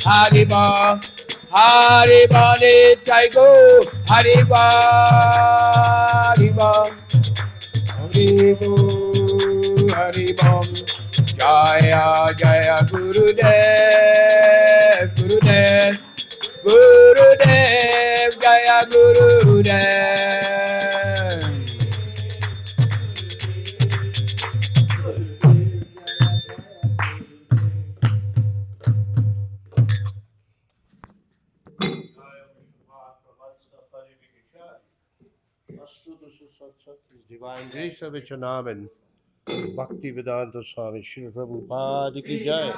Haribo, Haribo, Nitai Go, Haribo, Haribo, Haribo, Haribo, Jaya, Jaya, Gurudev, Gurudev, Gurudev, Jaya Gurudev. His divine grace of Vachanaman, Bhakti Vedanta Swami, Srila Prabhupada ki jai.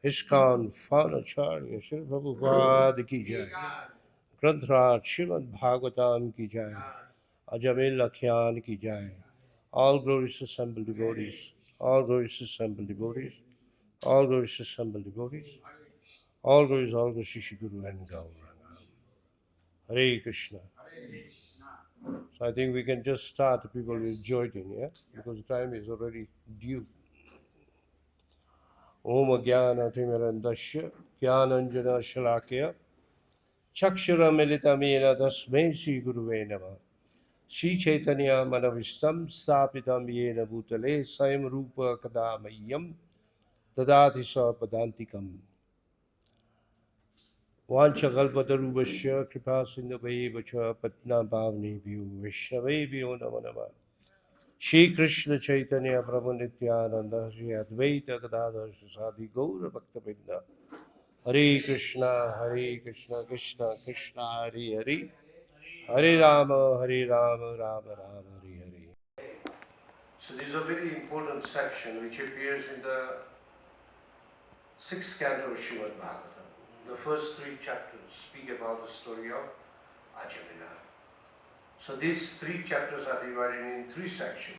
ISKCON Faunacharya, Srila Prabhupada ki jai. Granthrat Srimad Bhagavatam ki jai. Ajamila Khyan ki jai. All glories assembled devotees, all glories assembled devotees, all glories assembled devotees, all glories Shishi Guru and Gauranga. Hare Krishna. So I think we can just start. People will join in, yeah? Because the time is already due. Om Jnanathimurandasya Jnananjana Shalakya Chakshura Militamena Tasmai Sri Guruve Namah Sri Chaitanya Manavistam Stapitam Yena Bhutale Sayam Rupa Kadamayam Dadati Sa Padantikam Vanchakalpatarubhasya Kripa Sindhavaivacha Patna Bhavani Bhyo Vaishnavebhyo Namo Namah Shri Krishna Chaitanya Prabhu Nityananda Shri Advaita Gadadhar Sadi Gaura Bhaktabinda Hare Krishna Krishna Krishna Hare Hare Hare Rama Rama Rama Hare Hare. So this is a very important section which appears in the sixth canto of Srimad Bhagavatam. The first three chapters speak about the story of Ajamila. So these three chapters are divided in three sections.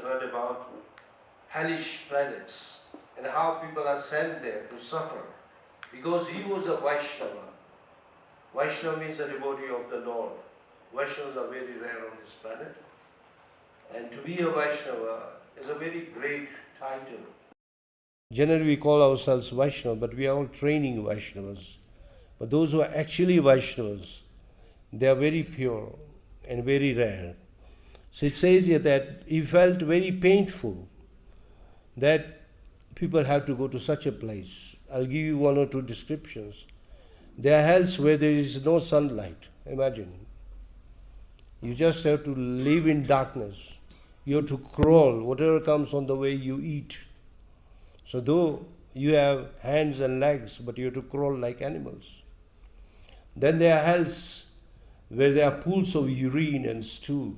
heard about hellish planets and how people are sent there to suffer because he was a Vaishnava. Vaishnava means a devotee of the Lord. Vaishnavas are very rare on this planet. And to be a Vaishnava is a very great title. Generally we call ourselves Vaishnava, but we are all training Vaishnavas. But those who are actually Vaishnavas, they are very pure and very rare. So it says here that he felt very painful that people have to go to such a place. I'll give you one or two descriptions. There are hells where there is no sunlight. Imagine. You just have to live in darkness. You have to crawl. Whatever comes on the way, you eat. So though you have hands and legs, but you have to crawl like animals. Then there are hells where there are pools of urine and stool.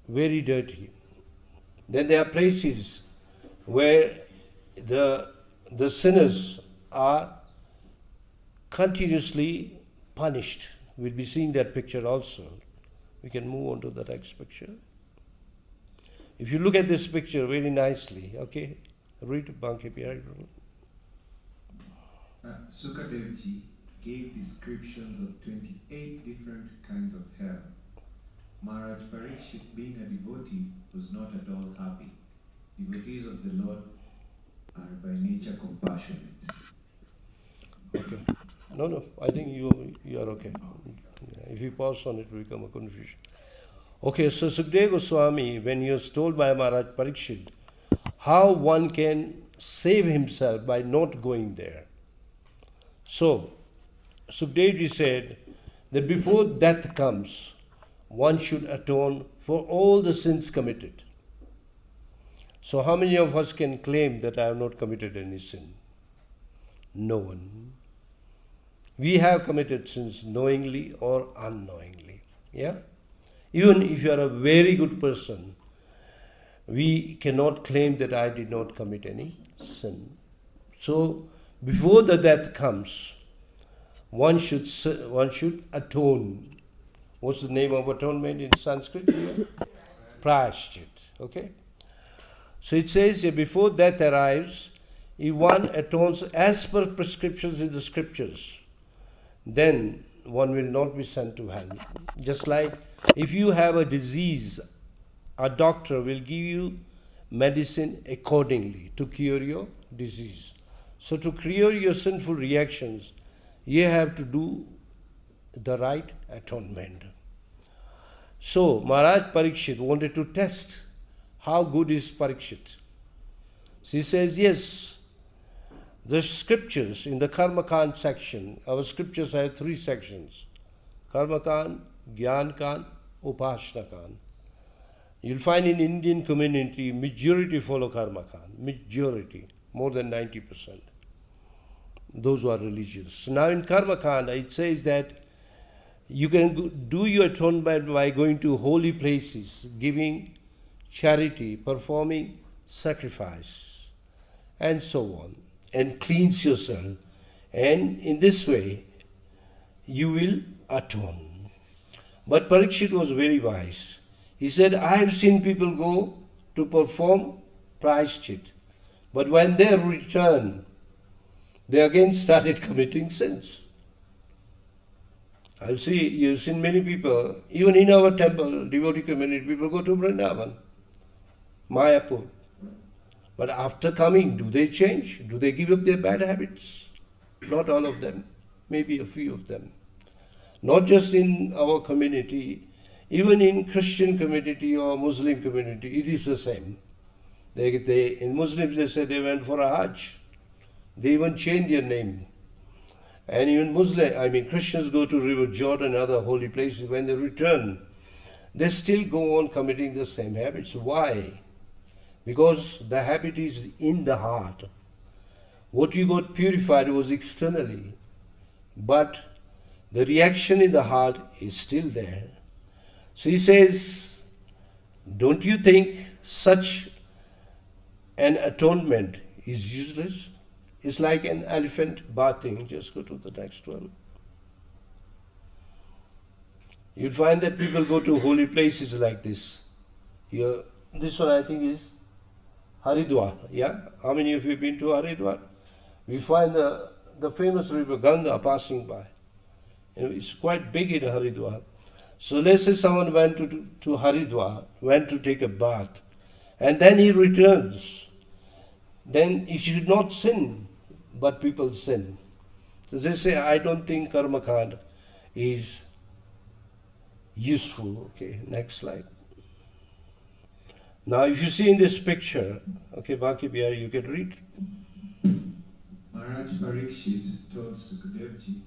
Very dirty. Then there are places where the sinners are continuously punished. We'll be seeing that picture also. We can move on to the next picture. If you look at this picture very nicely, okay? Read Banke Pihari Prabhu. Sukadevji gave descriptions of 28 different kinds of hell. Maharaj Parikshit, being a devotee, was not at all happy. Devotees of the Lord are by nature compassionate. Okay. No, I think you are okay. If you pause on it, it will become a confusion. Okay, so Sukadeva Goswami, when he was told by Maharaj Parikshit how one can save himself by not going there. So, Sukadevji said that before death comes, one should atone for all the sins committed. So how many of us can claim that I have not committed any sin? No one. We have committed sins knowingly or unknowingly. Yeah? Even if you are a very good person, we cannot claim that I did not commit any sin. So before the death comes, one should atone. What's the name of atonement in Sanskrit? Prayashchit. Okay? So it says here, before death arrives, if one atones as per prescriptions in the scriptures, then one will not be sent to hell. Just like if you have a disease, a doctor will give you medicine accordingly to cure your disease. So to cure your sinful reactions, you have to do the right atonement. So Maharaj Parikshit wanted to test how good is Parikshit. So he says, yes, the scriptures in the Karma Kand section, our scriptures have three sections: Karma Kand, Gyan Kand, Upasana Kand. You'll find in Indian community, majority follow Karma Kand, majority, more than 90%. Those who are religious. So now in Karma Kand, it says that you can do your atonement by going to holy places, giving charity, performing sacrifice, and so on, and cleanse yourself. And in this way, you will atone. But Parikshit was very wise. He said, I have seen people go to perform prayashchit, but when they return, they again started committing sins. I'll see, you've seen many people, even in our temple, devotee community, people go to Vrindavan, Mayapur. But after coming, do they change? Do they give up their bad habits? Not all of them, maybe a few of them. Not just in our community, even in Christian community or Muslim community, it is the same. In Muslims, they say they went for a Hajj. They even change their name. And even Christians go to River Jordan and other holy places. When they return, they still go on committing the same habits. Why? Because the habit is in the heart. What you got purified was externally, but the reaction in the heart is still there. So he says, don't you think such an atonement is useless? It's like an elephant bathing. Just go to the next one. You'll find that people go to holy places like this. Your This one I think is Haridwar. Yeah? How many of you have been to Haridwar? We find the famous river Ganga passing by. It's quite big in Haridwar. So let's say someone went to Haridwar, went to take a bath, and then he returns. Then he should not sin, but people sin. So they say, I don't think karma kand is useful. Okay, next slide. Now, if you see in this picture, okay, Baki Bihari, you can read. Maharaj Parikshit told Sukadevji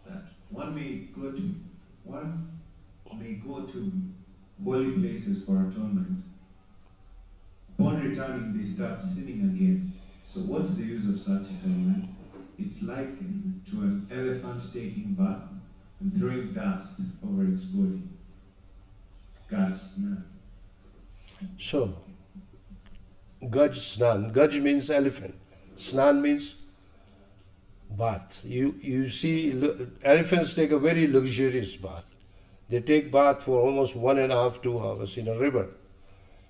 that one may go to holy places for atonement. Upon returning, they start sinning again. So what's the use of such atonement? It's likened to an elephant taking bath and throwing dust over its body. God's none. So, Gaj Snan. Gaj means elephant. Snan means bath. You see, elephants take a very luxurious bath. They take bath for almost 1.5, 2 hours in a river.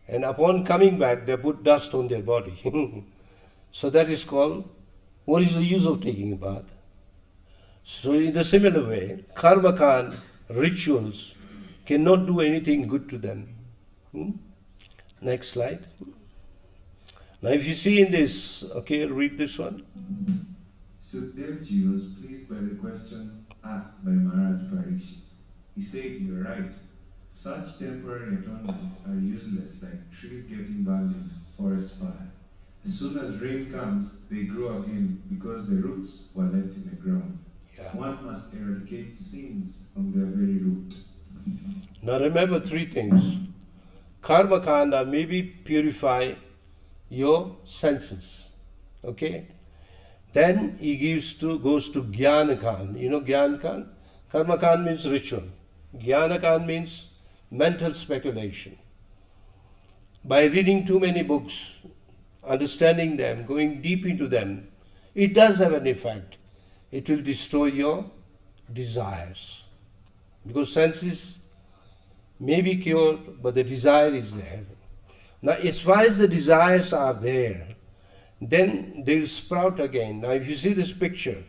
And upon coming back, they put dust on their body. So that is called, what is the use of taking a bath? So in the similar way, karma rituals cannot do anything good to them. Next slide. Now if you see in this, okay, read this one. Sukadevji was pleased by the question asked by Maharaj Parikshit. He said, "You're right. Such temporary atonements are useless like trees getting burned in forest fire. As soon as rain comes, they grow again because the roots were left in the ground. Yeah. One must eradicate sins from their very root." Now remember 3 things. Karma kanda maybe purify your senses. Okay? Then he goes to Jnana Kand. You know Jnana Kand? Karma Kand means ritual. Jnana Kand means mental speculation. By reading too many books, understanding them, going deep into them, it does have an effect. It will destroy your desires. Because senses may be cured, but the desire is there. Now, as far as the desires are there, then they will sprout again. Now, if you see this picture,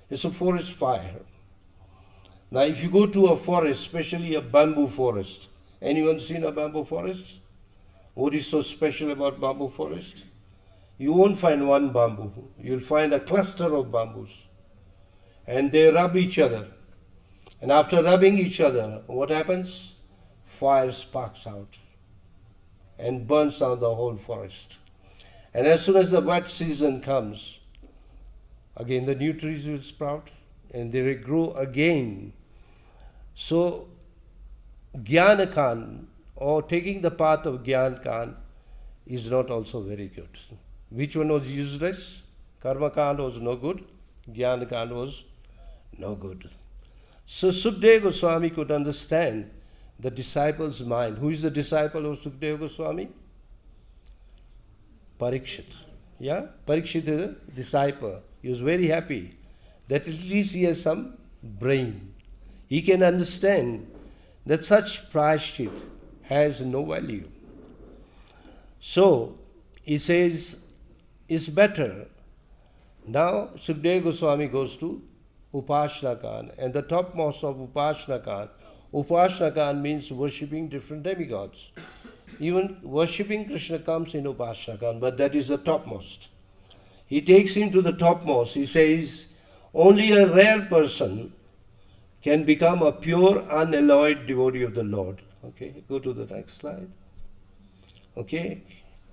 it's a forest fire. Now, if you go to a forest, especially a bamboo forest, anyone seen a bamboo forest? What is so special about bamboo forest? You won't find one bamboo. You'll find a cluster of bamboos. And they rub each other. And after rubbing each other, what happens? Fire sparks out and burns down the whole forest. And as soon as the wet season comes, again the new trees will sprout and they will grow again. So, Jnana Kand, or taking the path of Jnana Kand, is not also very good. Which one was useless? Karma Kand was no good, Jnana Kand was no good. So Sukadeva Goswami could understand the disciple's mind. Who is the disciple of Sukadeva Goswami? Parikshit. Yeah? Parikshit is a disciple. He was very happy that at least he has some brain. He can understand that such prashchit has no value. So, he says, it's better. Now, Sukadeva Goswami goes to Upasana Kand, and the topmost of Upasana Kand means worshipping different demigods. Even worshipping Krishna comes in Upasana Kand, but that is the topmost. He takes him to the topmost. He says, only a rare person can become a pure, unalloyed devotee of the Lord. Okay, go to the next slide. Okay,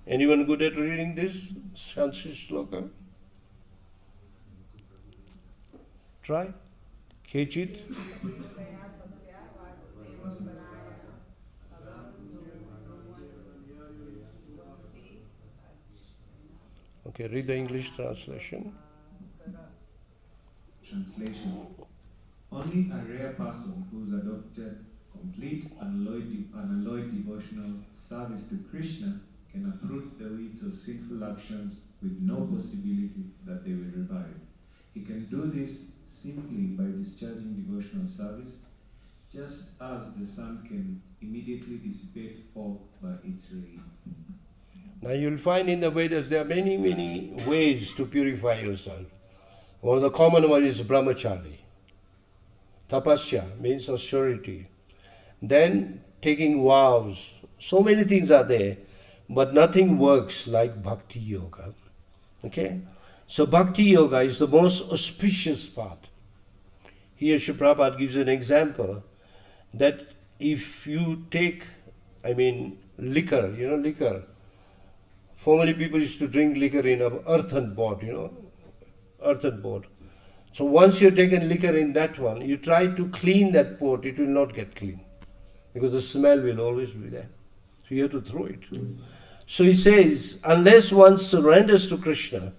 anyone good at reading this? Shansi Shloka? Try. Kechit. Okay, read the English translation. Translation. Only a rare person who's adopted complete unalloyed devotional service to Krishna can uproot the weeds of sinful actions with no possibility that they will revive. He can do this simply by discharging devotional service just as the sun can immediately dissipate fog by its rays. Now you'll find in the Vedas there are many, many ways to purify yourself. One of the common one is brahmachari. Tapasya means austerity. Then taking vows. So many things are there, but nothing works like bhakti yoga. Okay? So bhakti yoga is the most auspicious path. Here Sri Prabhupada gives an example that if you take, liquor, liquor. Formerly people used to drink liquor in an earthen pot, earthen pot. So once you've taken liquor in that one, you try to clean that pot, it will not get clean. Because the smell will always be there. So you have to throw it. So he says, unless one surrenders to Krishna,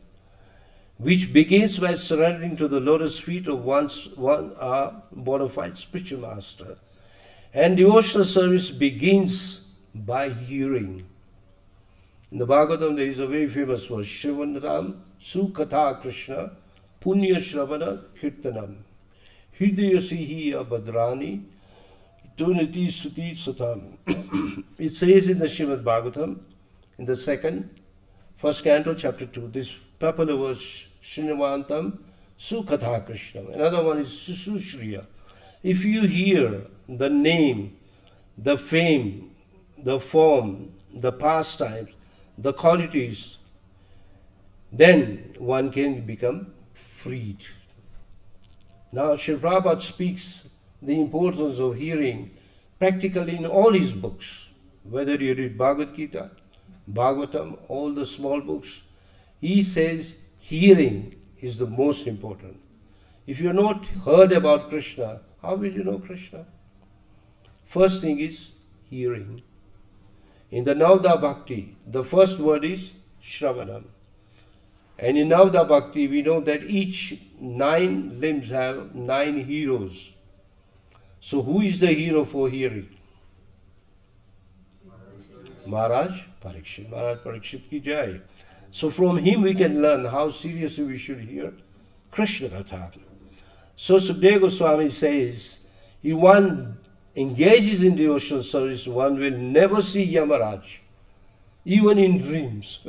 which begins by surrendering to the lotus feet of one bona fide spiritual master, and devotional service begins by hearing. In the Bhagavatam there is a very famous verse, Shrivantam Sukatha Krishna Punya Shravana Kirtanam Hridayasihi Abhadrani Tuniti Suti Satam. It says in the Srimad Bhagavatam, in the first canto, chapter 2, this popular verse, Shrivantam Sukatha Krishna. Another one is Susushriya. If you hear the name, the fame, the form, the pastimes, the qualities, then one can become freed. Now, Sri Prabhupada speaks the importance of hearing practically in all his books, whether you read Bhagavad Gita, Bhagavatam, all the small books. He says hearing is the most important. If you have not heard about Krishna, how will you know Krishna? First thing is hearing. In the Navda Bhakti, the first word is Shravanam. And in Navda Bhakti, we know that each 9 limbs have 9 heroes. So who is the hero for hearing? Maharaj Parikshit. Maharaj Parikshit ki jai. So from him we can learn how seriously we should hear Krishna Katha. So Sukadeva Goswami says, if one engages in devotional service, one will never see Yamaraj, even in dreams.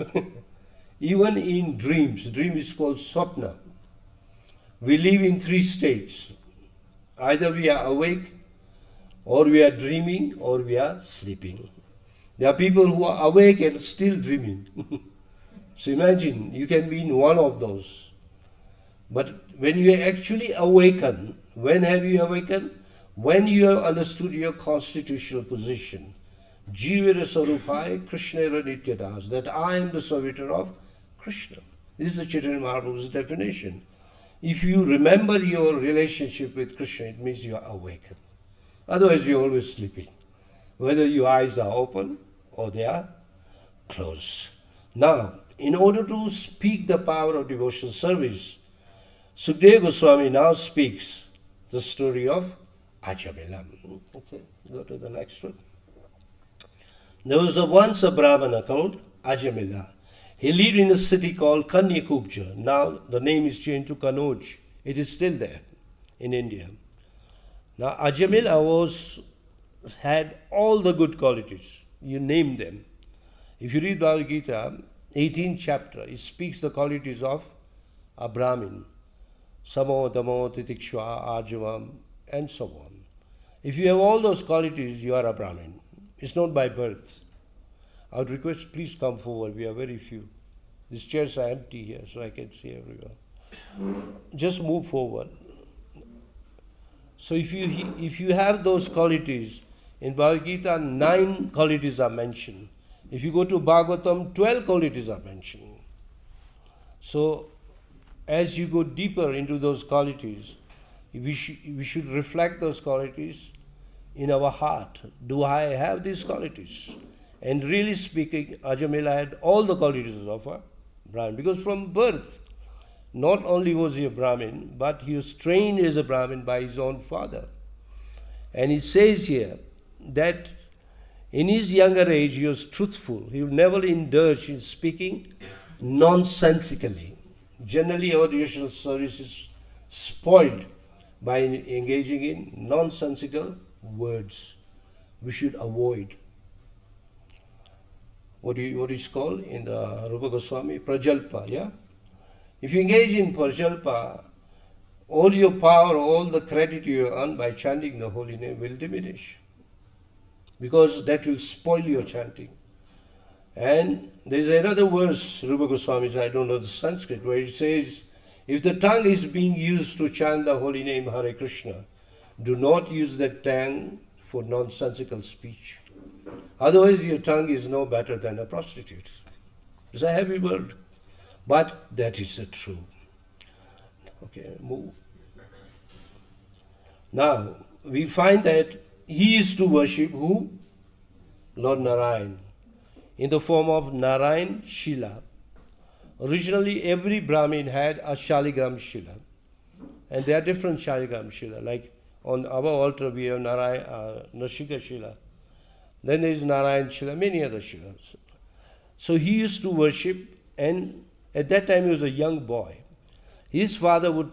Even in dreams. Dream is called Swapna. We live in 3 states. Either we are awake, or we are dreaming, or we are sleeping. There are people who are awake and still dreaming. So imagine, you can be in one of those. But when you actually awaken, when have you awakened? When you have understood your constitutional position. Jivira Sarupai Krishnera Nityadas, that I am the servitor of Krishna. This is the Chaitanya Mahaprabhu's definition. If you remember your relationship with Krishna, it means you are awakened. Otherwise, you are always sleeping. Whether your eyes are open or they are closed. Now, in order to speak the power of devotional service, Sukadeva Goswami now speaks the story of Ajamila. Okay, go to the next one. There was once a Brahmana called Ajamila. He lived in a city called Kanyakubja. Now the name is changed to Kanauj. It is still there in India. Now Ajamila had all the good qualities. You name them. If you read Bhagavad Gita, 18th chapter, it speaks the qualities of a Brahmin. Samo, Damo, Titikshva, Arjavam, and so on. If you have all those qualities, you are a Brahmin. It's not by birth. I would request, please come forward. We are very few. These chairs are empty here, so I can see everyone. Just move forward. So if you have those qualities, in Bhagavad Gita, 9 qualities are mentioned. If you go to Bhagavatam, 12 qualities are mentioned. So as you go deeper into those qualities, we should reflect those qualities in our heart. Do I have these qualities? And really speaking, Ajamila had all the qualities of a Brahmin. Because from birth, not only was he a Brahmin, but he was trained as a Brahmin by his own father. And he says here that in his younger age he was truthful. He would never indulge in speaking nonsensically. Generally, our devotional service is spoiled by engaging in nonsensical words we should avoid. What is called in the Rupa Goswami? Prajalpa, yeah? If you engage in prajalpa, all your power, all the credit you earn by chanting the holy name will diminish. Because that will spoil your chanting. And there's another verse, Rupa Goswami says, I don't know the Sanskrit, where it says, if the tongue is being used to chant the holy name Hare Krishna, do not use that tongue for nonsensical speech. Otherwise, your tongue is no better than a prostitute. It's a heavy word, but that is the truth. Okay, move. Now, we find that he is to worship who? Lord Narayan, in the form of Narayan Shila. Originally, every Brahmin had a Shaligram Shila. And there are different Shaligram Shila. Like on our altar, we have Narayan, Nashika Shila. Then there is Narayan Shila, many other Shilas. So he used to worship, and at that time he was a young boy. His father would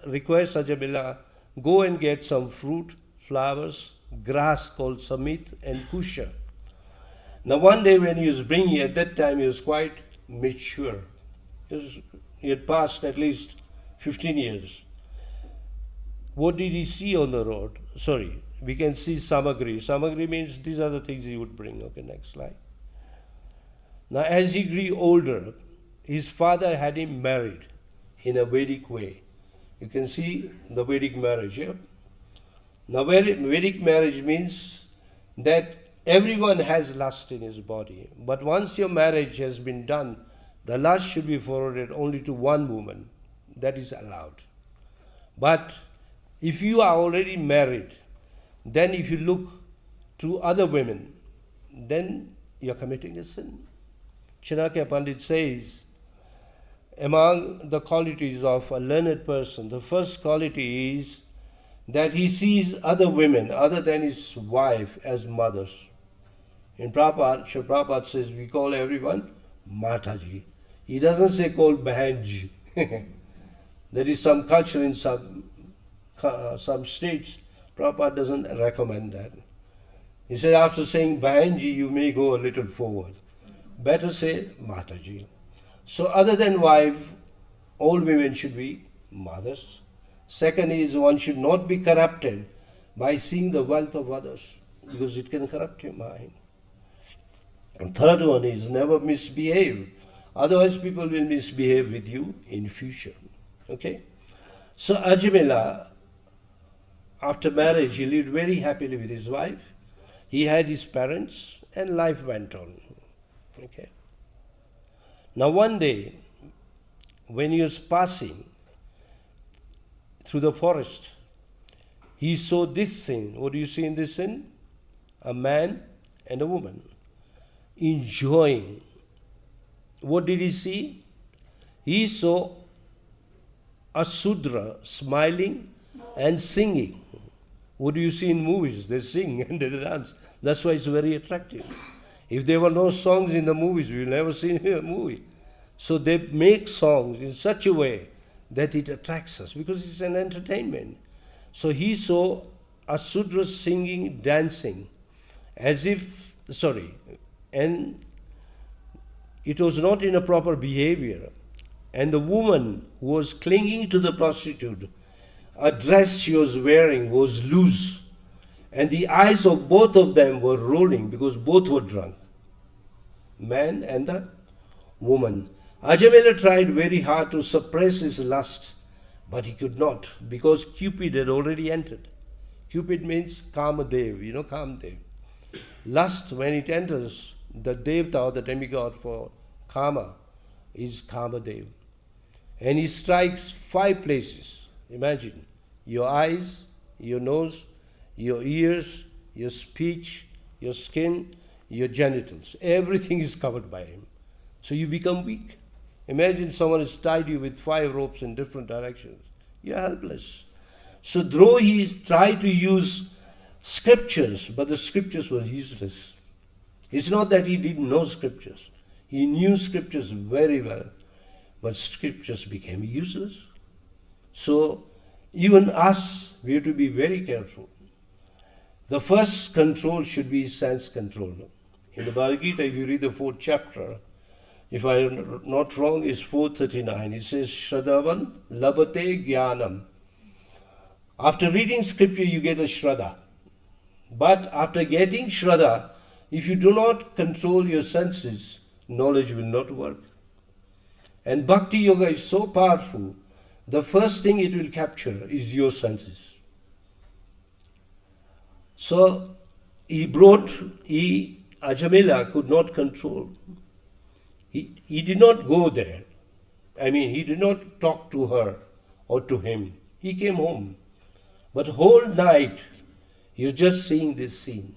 request Ajamila, go and get some fruit, flowers, grass called samit, and kusha. Now one day when he was bringing, at that time he was quite mature. He had passed at least 15 years. What did he see on the road? Sorry, we can see samagri. Samagri means these are the things he would bring. Okay, next slide. Now as he grew older, his father had him married in a Vedic way. You can see the Vedic marriage here. Now Vedic marriage means that everyone has lust in his body. But once your marriage has been done, the lust should be forwarded only to one woman. That is allowed. But if you are already married, then if you look to other women, then you are committing a sin. Chanakya Pandit says, among the qualities of a learned person, the first quality is that he sees other women other than his wife as mothers. In Prabhupada, Sri Prabhupada says we call everyone Mataji. He doesn't say call Bahanji. There is some culture in some states. Prabhupada doesn't recommend that. He said after saying Bahanji, you may go a little forward. Better say Mataji. So other than wife, all women should be mothers. Second is one should not be corrupted by seeing the wealth of others, because it can corrupt your mind. And third one is never misbehave. Otherwise people will misbehave with you in future. Okay? So Ajamila, after marriage, he lived very happily with his wife. He had his parents and life went on. Okay? Now one day, when he was passing through the forest, he saw this scene. What do you see in this scene? A man and a woman enjoying. What did he see? He saw a Sudra smiling and singing. What do you see in movies? They sing and they dance. That's why it's very attractive. If there were no songs in the movies, we will never see a movie. So they make songs in such a way that it attracts us, because it's an entertainment. So he saw a Sudra singing, dancing, as if, and it was not in a proper behavior. And the woman who was clinging to the prostitute, a dress she was wearing was loose. And the eyes of both of them were rolling because both were drunk. Man and the woman. Ajamila tried very hard to suppress his lust, but he could not, because Cupid had already entered. Cupid means Kamadev, you know Kamadev. Lust, when it enters, the Devta or the demigod for Kama is Kamadev. And he strikes 5 places. Imagine, your eyes, your nose, your ears, your speech, your skin, your genitals. Everything is covered by him. So you become weak. Imagine someone has tied you with 5 ropes in different directions. You're helpless. So though he tried to use scriptures, but the scriptures were useless. It's not that he didn't know scriptures. He knew scriptures very well, but scriptures became useless. So even us, we have to be very careful. The first control should be sense control. In the Bhagavad Gita, if you read the 4th chapter, if I am not wrong, it's 439. It says, Shraddhavan labate jnanam. After reading scripture, you get a Shraddha. But after getting Shraddha, if you do not control your senses, knowledge will not work. And Bhakti Yoga is so powerful, the first thing it will capture is your senses. So, Ajamila could not control. He did not go there. I mean, he did not talk to her or to him. He came home. But whole night, he was just seeing this scene.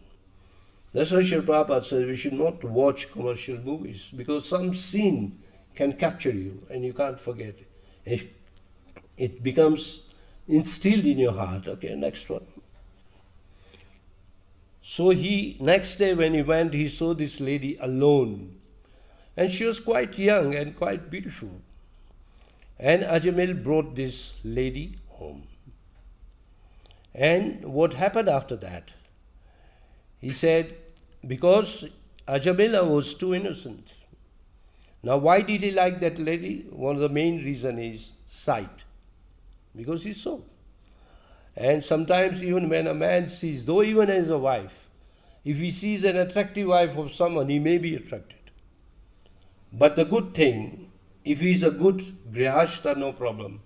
That's why Srila Prabhupada says we should not watch commercial movies, because some scene can capture you and you can't forget it. It becomes instilled in your heart. Okay, next one. So next day when he went, he saw this lady alone. And she was quite young and quite beautiful. And Ajamil brought this lady home. And what happened after that? He said, because Ajamila was too innocent. Now, why did he like that lady? One of the main reasons is sight. Because he saw. And sometimes even when a man sees, though even as a wife, if he sees an attractive wife of someone, he may be attracted. But the good thing, if he is a good grihastha, no problem.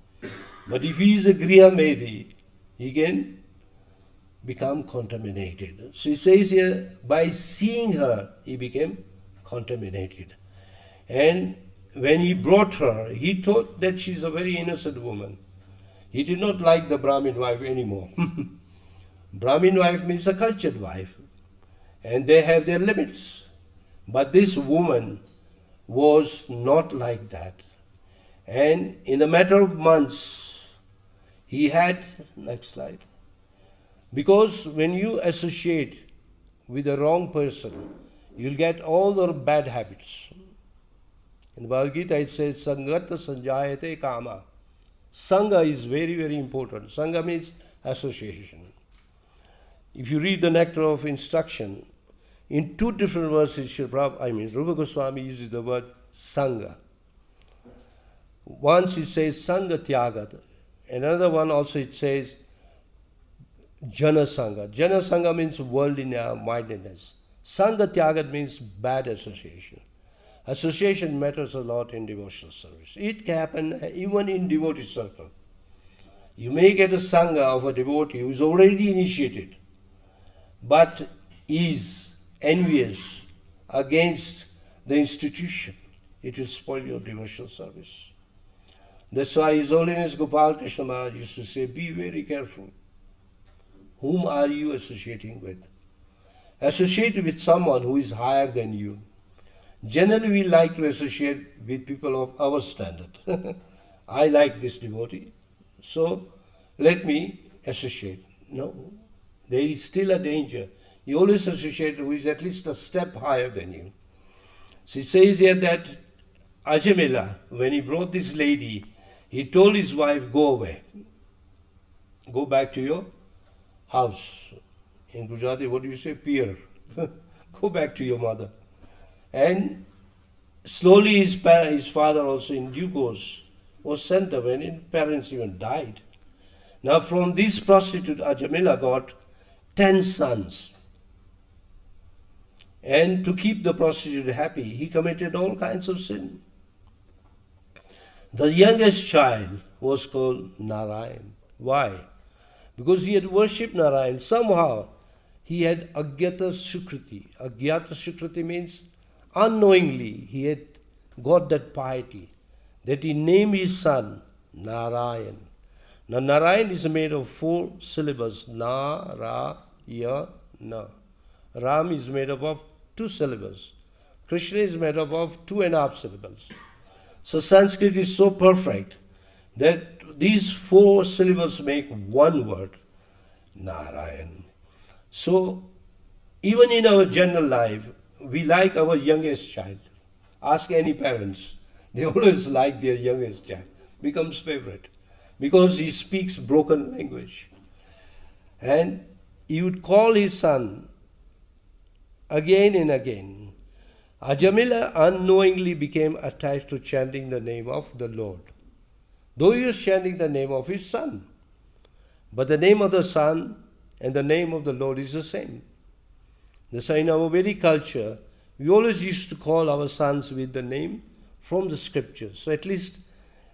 But if he is a griha medhi, he can become contaminated. So he says here, by seeing her, he became contaminated. And when he brought her, he thought that she's a very innocent woman. He did not like the Brahmin wife anymore. Brahmin wife means a cultured wife. And they have their limits. But this woman was not like that. And in a matter of months, he had, next slide, because when you associate with the wrong person, you'll get all the bad habits. In the Bhagavad Gita it says, Sangata Sanjayate Kama. Sangha is very, very important. Sangha means association. If you read the Nectar of Instruction, in 2 different verses, Rupa Goswami uses the word Sangha. Once it says Sangha Tyagat, another one also it says Jana Sangha. Jana Sangha means worldly-mindedness. Sangha Tyagat means bad association. Association matters a lot in devotional service. It can happen even in devotee circle. You may get a Sangha of a devotee who is already initiated, but is envious against the institution. It will spoil your devotional service. That's why His Holiness Gopal Krishna Maharaj used to say, be very careful. Whom are you associating with? Associate with someone who is higher than you. Generally, we like to associate with people of our standard. I like this devotee, so let me associate. No, there is still a danger. You always associate who is at least a step higher than you. So it says here that Ajamila, when he brought this lady, he told his wife, go away. Go back to your house. In Gujarati, what do you say? Pier. Go back to your mother. And slowly his father also in due course was sent away, and his parents even died. Now from this prostitute, Ajamila got 10 sons. And to keep the prostitute happy, he committed all kinds of sin. The youngest child was called Narayan. Why? Because he had worshipped Narayan. Somehow he had Agyata Sukriti. Agyata Sukriti means unknowingly he had got that piety, that he named his son Narayan. Now Narayan is made of 4 syllables. Na, Ra, Ya, Na. Ram is made up of 2 syllables. Krishna is made up of 2.5 syllables. So Sanskrit is so perfect that these 4 syllables make one word, Narayan. So even in our general life, we like our youngest child. Ask any parents. They always like their youngest child. Becomes favorite. Because he speaks broken language. And he would call his son again and again. Ajamila unknowingly became attached to chanting the name of the Lord, though he was chanting the name of his son. But the name of the Son and the name of the Lord is the same. That's why in our Vedic culture, we always used to call our sons with the name from the scriptures. So at least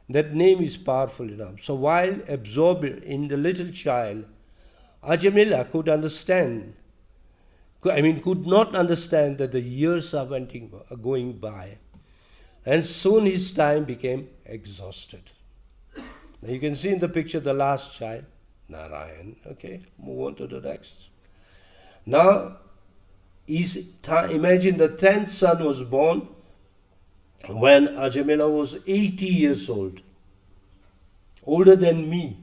that name is powerful enough. So while absorbed in the little child, Ajamila could not understand that the years are going by. And soon his time became exhausted. Now you can see in the picture the last child, Narayan. Okay, move on to the next. Now, imagine the 10th son was born when Ajamila was 80 years old. Older than me.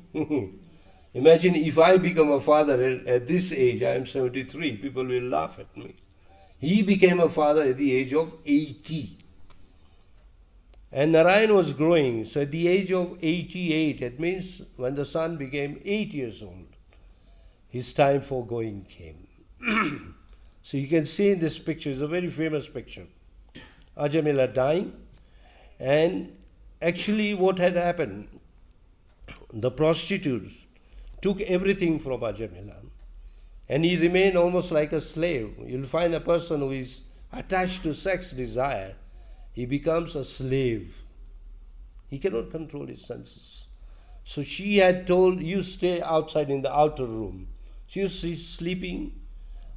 Imagine if I become a father at this age, I am 73, people will laugh at me. He became a father at the age of 80. And Narayan was growing, so at the age of 88, it means when the son became 8 years old, his time for going came. So you can see in this picture, it's a very famous picture. Ajamila dying, and actually what had happened, the prostitutes took everything from Ajamila, and he remained almost like a slave. You'll find a person who is attached to sex desire, he becomes a slave. He cannot control his senses. So she had told, you stay outside in the outer room. She was sleeping.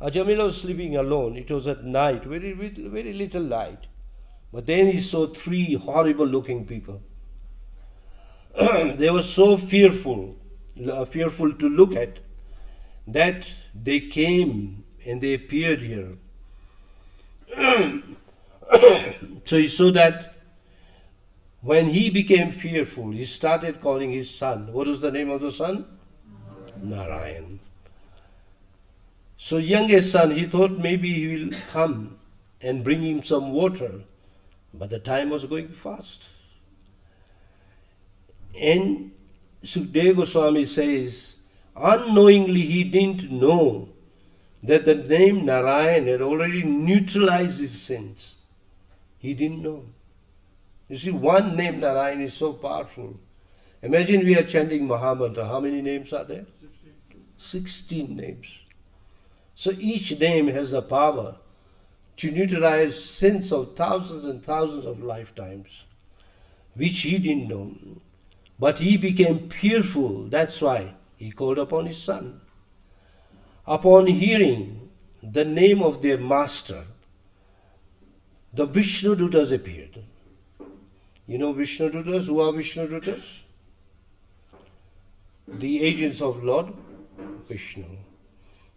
Ajamila was sleeping alone. It was at night, very, very little light. But then he saw 3 horrible looking people. They were so fearful to look at, that they came and they appeared here. So he saw that when he became fearful, he started calling his son. What is the name of the son? Narayan. So youngest son, he thought maybe he will come and bring him some water, but the time was going fast. And Sukadeva Goswami says, unknowingly he didn't know that the name Narayan had already neutralized his sins. He didn't know. You see, one name Narayan is so powerful. Imagine we are chanting Mahamantra. How many names are there? 16 names. So each name has a power to neutralize sins of thousands and thousands of lifetimes, which he didn't know. But he became fearful. That's why he called upon his son. Upon hearing the name of their master, the Vishnu Dutas appeared. You know Vishnu Dutas? Who are Vishnu Dutas? The agents of Lord Vishnu.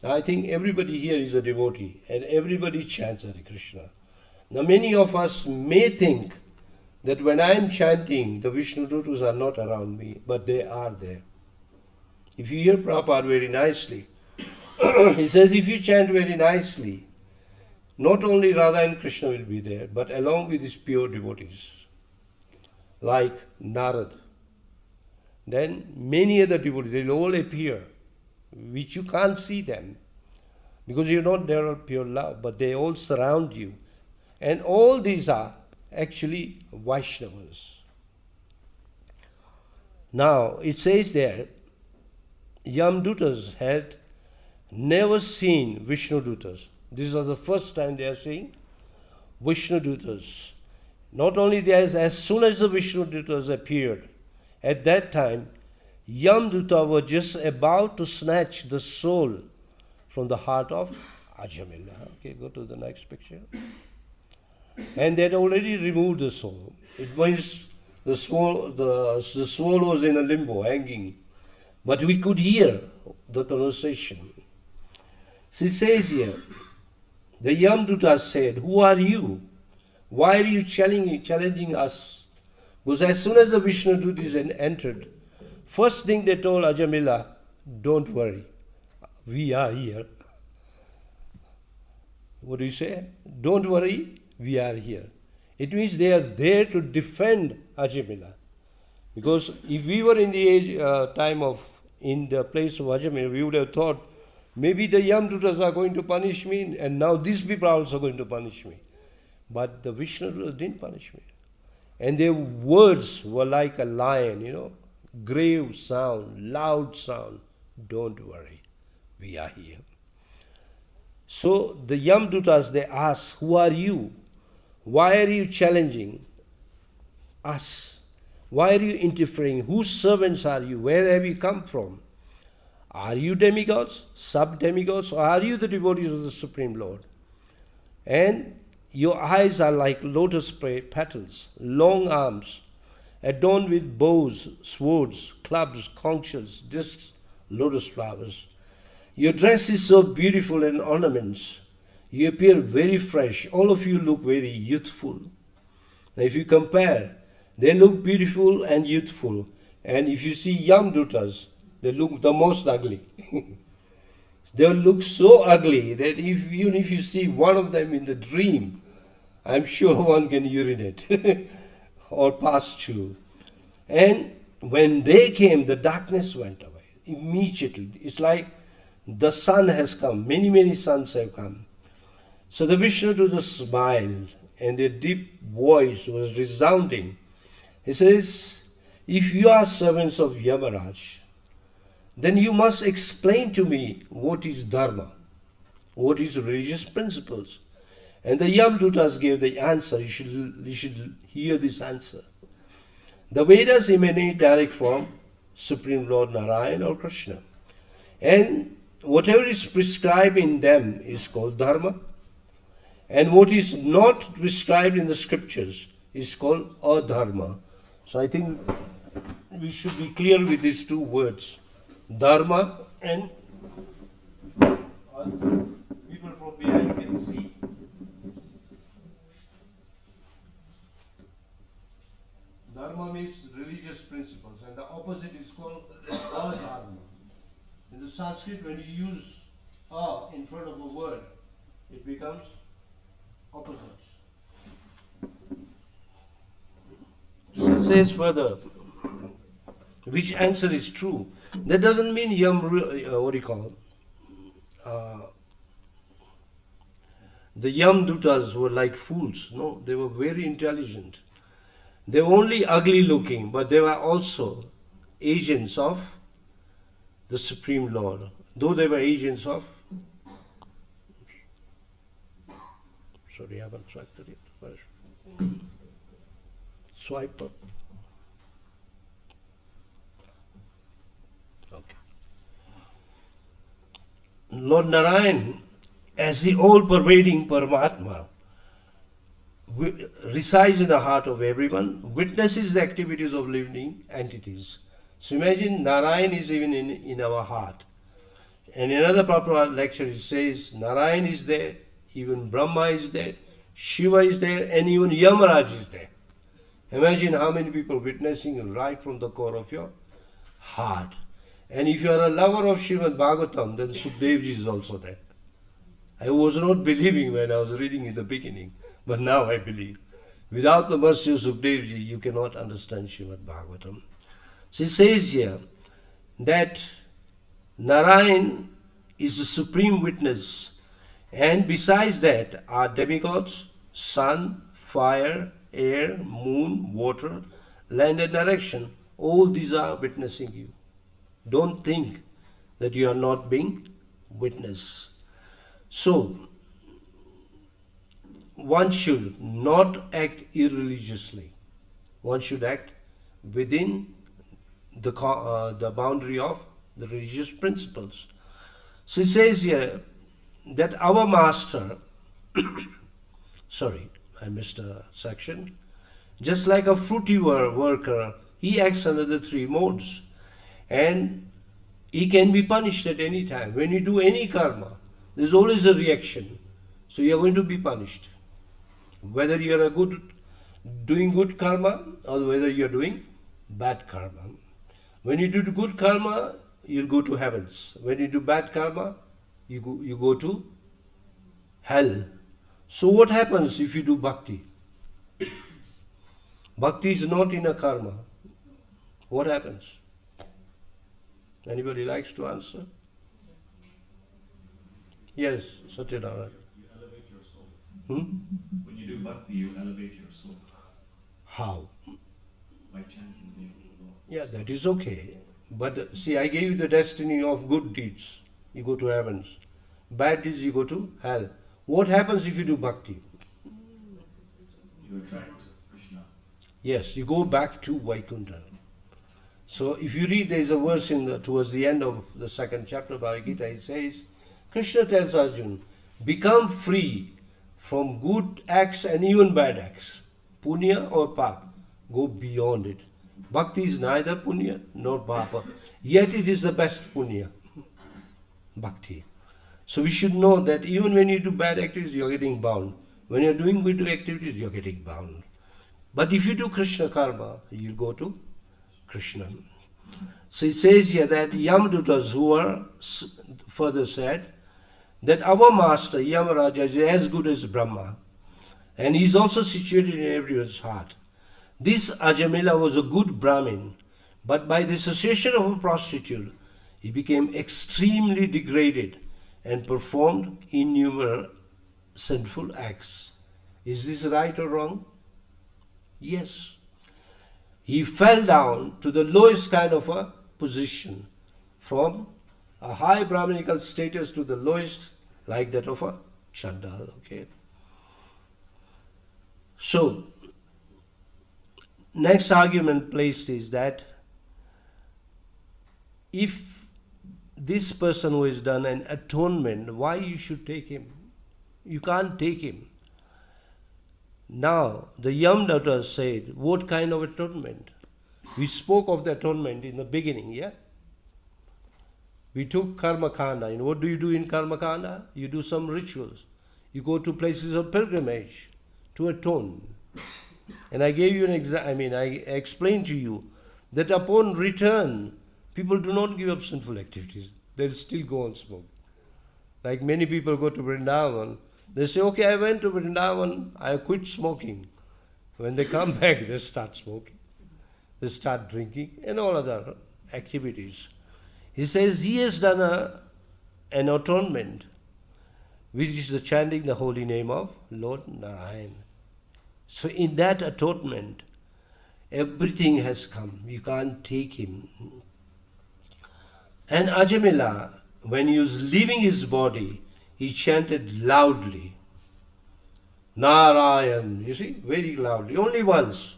I think everybody here is a devotee and everybody chants Hare Krishna. Now many of us may think that when I am chanting, the Vishnu Dutas are not around me, but they are there. If you hear Prabhupada very nicely, he says if you chant very nicely, not only Radha and Krishna will be there, but along with his pure devotees, like Narad. Then many other devotees, they will all appear, which you can't see them, because you're not there of pure love, but they all surround you. And all these are actually Vaishnavas. Now, it says there, Yamdutas had never seen Vishnu Dutas. This was the first time they are seeing Vishnu Dutas. Not only this, as soon as the Vishnu Dutas appeared, at that time, Yamduta was just about to snatch the soul from the heart of Ajamila. Okay, go to the next picture. And they had already removed the soul. It means the soul was in a limbo, hanging. But we could hear the conversation. She says here, the Yamduta said, who are you? Why are you challenging us? Because as soon as the Vishnu Dutas entered, first thing they told Ajamila, don't worry, we are here. What do you say? Don't worry, we are here. It means they are there to defend Ajamila. Because if we were in the time of, in the place of Ajamila, we would have thought Maybe the Yamdutas are going to punish me, and now these people are also going to punish me. But the Vishnu didn't punish me. And their words were like a lion, grave sound, loud sound. Don't worry, we are here. So the Yamdutas, they ask, who are you? Why are you challenging us? Why are you interfering? Whose servants are you? Where have you come from? Are you demigods, sub-demigods, or are you the devotees of the Supreme Lord? And your eyes are like lotus petals, long arms, adorned with bows, swords, clubs, conch shells, discs, lotus flowers. Your dress is so beautiful and ornaments. You appear very fresh. All of you look very youthful. Now, if you compare, they look beautiful and youthful. And if you see Yamdutas, they look the most ugly. They look so ugly that even if you see one of them in the dream, I'm sure one can urinate or pass through. And when they came, the darkness went away immediately. It's like the sun has come. Many, many suns have come. So the Vishnu smiled, and their deep voice was resounding. He says, if you are servants of Yamaraj, then you must explain to me what is dharma, what is religious principles. And the Yamdutas gave the answer. You should hear this answer. The Vedas emanate direct from Supreme Lord Narayana or Krishna. And whatever is prescribed in them is called dharma. And what is not prescribed in the scriptures is called adharma. So I think we should be clear with these two words. Dharma and people from behind can see. Dharma means religious principles, and the opposite is called adharma. In the Sanskrit, when you use a in front of a word, it becomes opposites. So it says further, which answer is true. That doesn't mean the Yamdutas were like fools. No, they were very intelligent. They were only ugly looking, but they were also agents of the Supreme Lord. Though they were agents of, sorry, I haven't tracked it. Swipe up. Okay. Lord Narayan, as the all-pervading Paramatma, resides in the heart of everyone, witnesses the activities of living entities. So imagine Narayan is even in our heart. And in another Prabhupada lecture it says, Narayan is there, even Brahma is there, Shiva is there, and even Yamaraj is there. Imagine how many people witnessing right from the core of your heart. And if you are a lover of Srimad Bhagavatam, then Sukadevji is also there. I was not believing when I was reading in the beginning, but now I believe. Without the mercy of Sukadevji, you cannot understand Srimad Bhagavatam. So it says here that Narayan is the supreme witness, and besides that are demigods, sun, fire, air, moon, water, land and direction. All these are witnessing you. Don't think that you are not being witnessed. So, one should not act irreligiously. One should act within the boundary of the religious principles. So it says here that our master, sorry, I missed a section, just like a fruity worker, he acts under the three modes. And he can be punished at any time. When you do any karma, there's always a reaction. So you are going to be punished. Whether you are doing good karma or whether you are doing bad karma. When you do good karma, you'll go to heavens. When you do bad karma, you go to hell. So what happens if you do bhakti? Bhakti is not in a karma. What happens? Anybody likes to answer? Yes, Satyanarayana. You elevate your soul. Hmm? When you do bhakti, you elevate your soul How? by chanting the name of the Lord. Yeah, that is okay. But see, I gave you the destiny of good deeds. You go to heavens. Bad deeds, you go to hell. What happens if you do bhakti? You attract Krishna. Yes, you go back to Vaikuntha. So if you read, there is a verse towards the end of the second chapter of Bhagavad Gita. It says, Krishna tells Arjuna, become free from good acts and even bad acts, punya or papa. Go beyond it. Bhakti is neither punya nor papa, yet it is the best punya, bhakti. So we should know that even when you do bad activities, you are getting bound. When you are doing good activities, you are getting bound. But if you do Krishna karma, you go to Krishna. So it says here that Yamadutas who are further said that our master Yamaraja is as good as Brahma, and he is also situated in everyone's heart. This Ajamila was a good Brahmin, but by the association of a prostitute, he became extremely degraded and performed innumerable sinful acts. Is this right or wrong? Yes. He fell down to the lowest kind of a position, from a high Brahminical status to the lowest, like that of a Chandal. Okay. So, next argument placed is that if this person who has done an atonement, why you should take him? You can't take him. Now, the Yamdata said, what kind of atonement? We spoke of the atonement in the beginning, yeah? We took Karma Kanda. And what do you do in Karma Kanda? You do some rituals. You go to places of pilgrimage to atone. And I gave you I explained to you that upon return, people do not give up sinful activities. They'll still go on smoke. Like many people go to Vrindavan, they say, okay, I went to Vrindavan, I quit smoking. When they come back, they start smoking. They start drinking and all other activities. He says he has done an atonement, which is the chanting the holy name of Lord Narayan. So in that atonement, everything has come. You can't take him. And Ajamila, when he was leaving his body, he chanted loudly, Narayan, you see, very loudly, only once.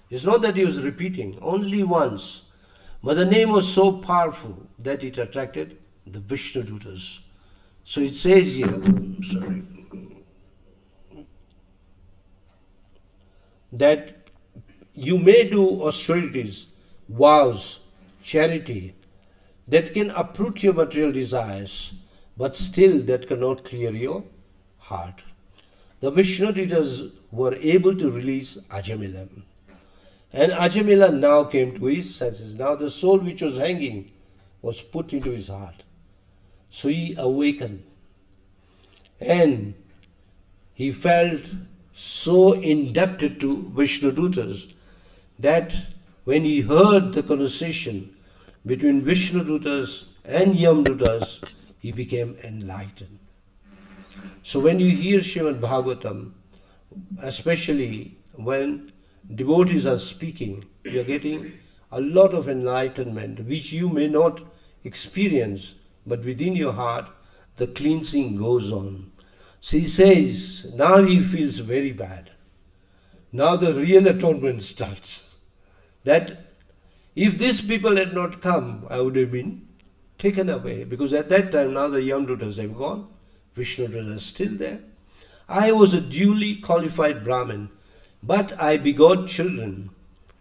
It's not that he was repeating, only once. But the name was so powerful that it attracted the Vishnu Dutas. So it says here, that you may do austerities, vows, charity, that can uproot your material desires, but still that cannot clear your heart. The Vishnu Dutas were able to release Ajamila. And Ajamila now came to his senses. Now the soul which was hanging was put into his heart. So he awakened. And he felt so indebted to Vishnu Dutas that when he heard the conversation between Vishnu Dutas and Yam Dutas, he became enlightened. So when you hear Srimad Bhagavatam, especially when devotees are speaking, you are getting a lot of enlightenment which you may not experience, but within your heart the cleansing goes on. So he says, now he feels very bad. Now the real atonement starts. That if these people had not come, I would have been taken away. Because at that time, now the Yamdutas have gone. Vishnu Dutas is still there. I was a duly qualified Brahmin, but I begot children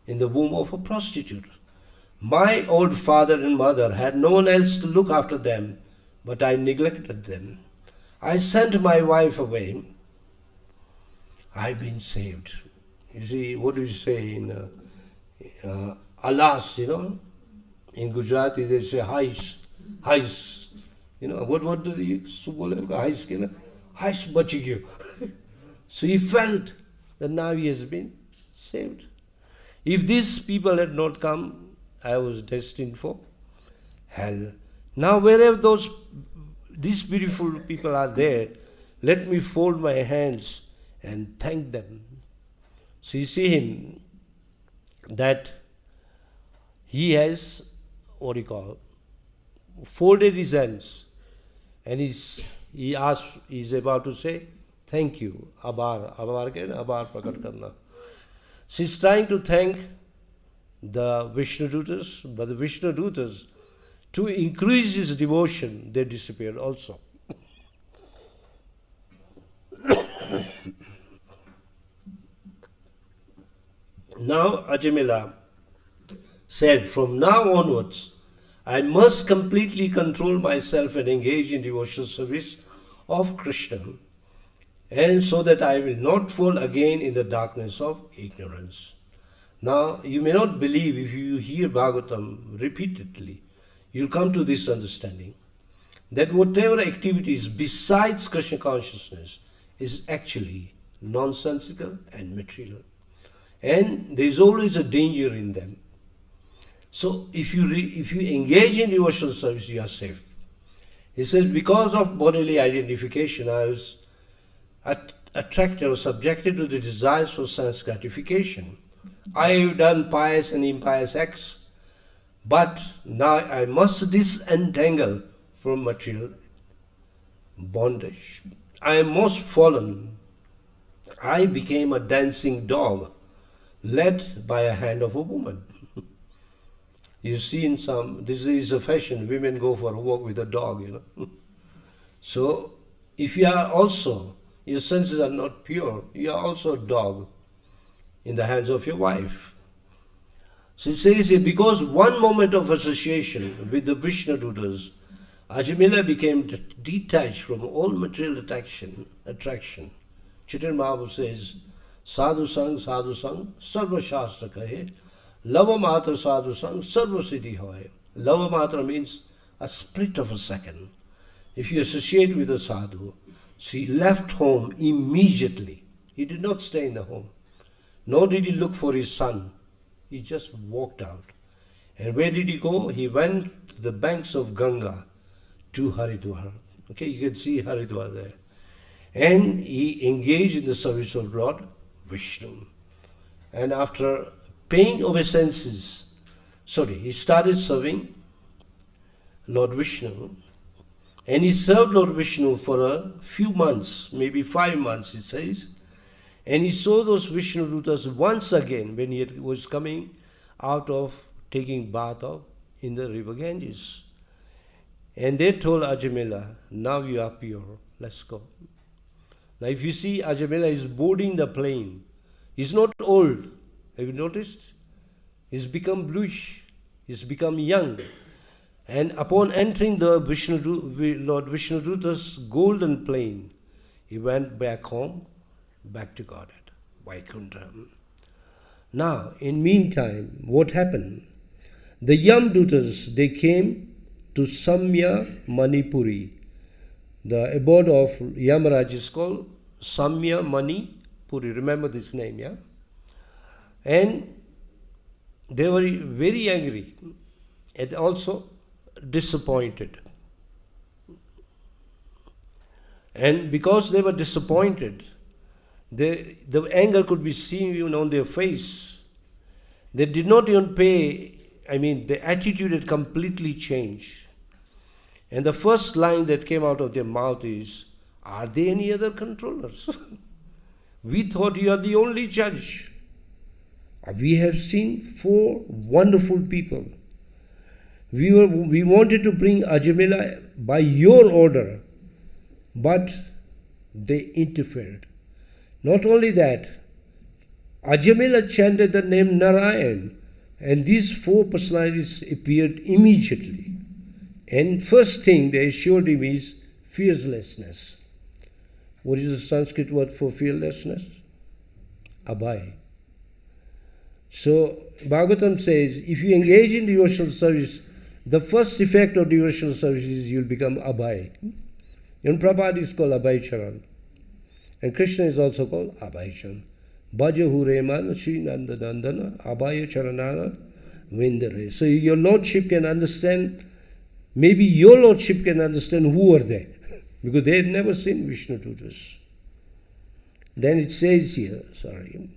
in the womb of a prostitute. My old father and mother had no one else to look after them, but I neglected them. I sent my wife away. I've been saved. You see, what do you say in alas, in Gujarati they say hais, hais. What do they say? Hais, hais bachi gyo. So he felt that now he has been saved. If these people had not come, I was destined for hell. Now wherever those these beautiful people are there, let me fold my hands and thank them. So you see him that he has, what do you call, folded his hands, and he's about to say, thank you, abar, abar prakat karna. So he's trying to thank the Vishnu Dutas, but the Vishnu Dutas, to increase his devotion, they disappeared also. Now Ajamila said, from now onwards, I must completely control myself and engage in devotional service of Krishna, and so that I will not fall again in the darkness of ignorance. Now, you may not believe, if you hear Bhagavatam repeatedly, you'll come to this understanding that whatever activities besides Krishna consciousness is actually nonsensical and material. And there is always a danger in them. So if you engage in devotional service, you are safe. He says, because of bodily identification, I was attracted or subjected to the desires for sense gratification. I have done pious and impious acts, but now I must disentangle from material bondage. I am most fallen. I became a dancing dog led by a hand of a woman. You see in some, this is a fashion, women go for a walk with a dog, you know. So, if you are also, your senses are not pure, you are also a dog in the hands of your wife. So it says here, because one moment of association with the Vishnu Dutas, Ajamila became detached from all material attraction. Chaitanya Mahaprabhu says, Sadhu Sang, Sarva Shastra kahe, Lava Matra Sadhu Sang, Sarva Siddhi hoye. Lava Matra means a split of a second. If you associate with a sadhu, she left home immediately. He did not stay in the home. Nor did he look for his son. He just walked out. And where did he go? He went to the banks of Ganga to Haridwar. Okay, you can see Haridwar there. And he engaged in the service of Lord Vishnu. And after paying obeisances, he started serving Lord Vishnu. And he served Lord Vishnu for a few months, maybe 5 months, it says. And he saw those Vishnu Dutas once again when he was coming out of taking bath in the river Ganges. And they told Ajamila, now you are pure, let's go. Now if you see, Ajamila is boarding the plane. He's not old. Have you noticed? He's become bluish. He's become young. And upon entering the Lord Vishnu Duta's golden plane, he went back home, back to Godhead, Vaikuntha. Now, in meantime, what happened? The Yam Dutas, they came to Samya Manipuri. The abode of Yamaraj is called Samya Manipuri. Remember this name, yeah? And they were very angry and also disappointed. And because they were disappointed, the anger could be seen even on their face. They did not even pay, the attitude had completely changed. And the first line that came out of their mouth is, are there any other controllers? We thought you are the only judge. We have seen 4 wonderful people. We wanted to bring Ajamila by your order, but they interfered. Not only that, Ajamila chanted the name Narayan, and these 4 personalities appeared immediately. And first thing they assured him is fearlessness. What is the Sanskrit word for fearlessness? Abhay. So Bhagavatam says, if you engage in devotional service, the first effect of devotional service is you'll become Abhay. In Prabhupada is called Abhay Charan. And Krishna is also called Abhay Charan. Bhaja Hureman Sri Nanda Nandana Abhaya Charanana Vindare. So your Lordship can understand maybe your Lordship can understand who are they, because they had never seen Vishnu tutors. Then it says here, sorry,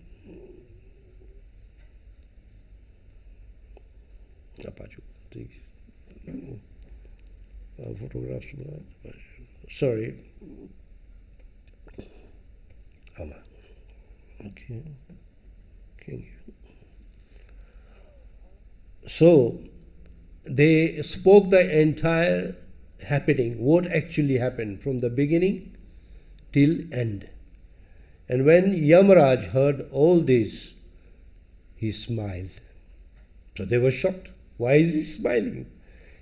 photographs, sorry, okay. So they spoke the entire happening, what actually happened from the beginning till end. And when Yamaraj heard all this, he smiled. So they were shocked. Why is he smiling?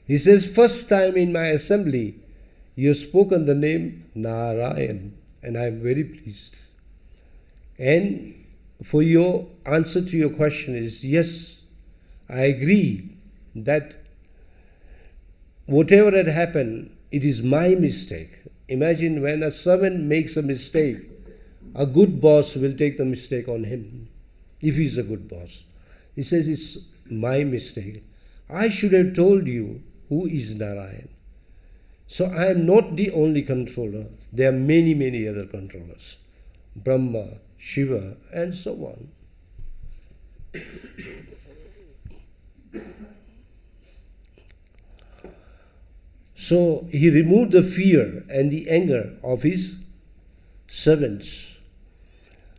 He says, first time in my assembly, you have spoken the name Narayan, and I am very pleased. And for your answer to your question is, yes, I agree that whatever had happened, it is my mistake. Imagine when a servant makes a mistake, a good boss will take the mistake on him, if he is a good boss. He says, it's my mistake. I should have told you who is Narayan. So I am not the only controller. There are many, many other controllers. Brahma, Shiva, and so on. So he removed the fear and the anger of his servants.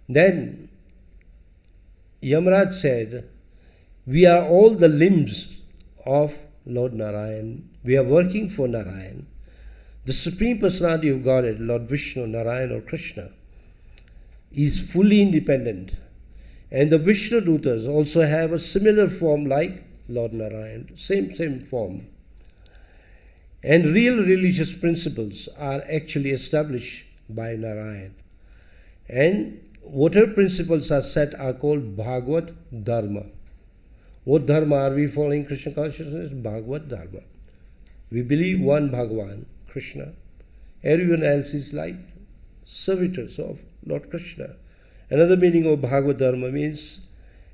Then Yamaraj said, we are all the limbs of Lord Narayan. We are working for Narayan. The Supreme Personality of Godhead, Lord Vishnu, Narayan or Krishna, is fully independent. And the Vishnu Dutas also have a similar form like Lord Narayan, same form. And real religious principles are actually established by Narayan. And whatever principles are set are called Bhagavad Dharma. What dharma are we following Krishna consciousness? Bhagavad Dharma. We believe one Bhagavan, Krishna. Everyone else is like servitors of Lord Krishna. Another meaning of Bhagavad Dharma means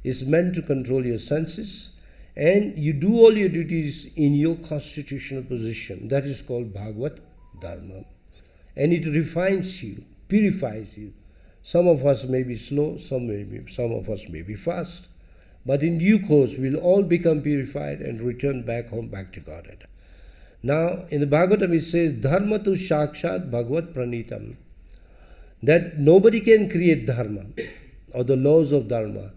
it's meant to control your senses and you do all your duties in your constitutional position. That is called Bhagavad Dharma. And it refines you, purifies you. Some of us may be slow, some of us may be fast. But in due course, we'll all become purified and return back home, back to Godhead. Now, in the Bhagavatam it says, Dharma tu shakshat bhagavad pranitam. That nobody can create dharma or the laws of dharma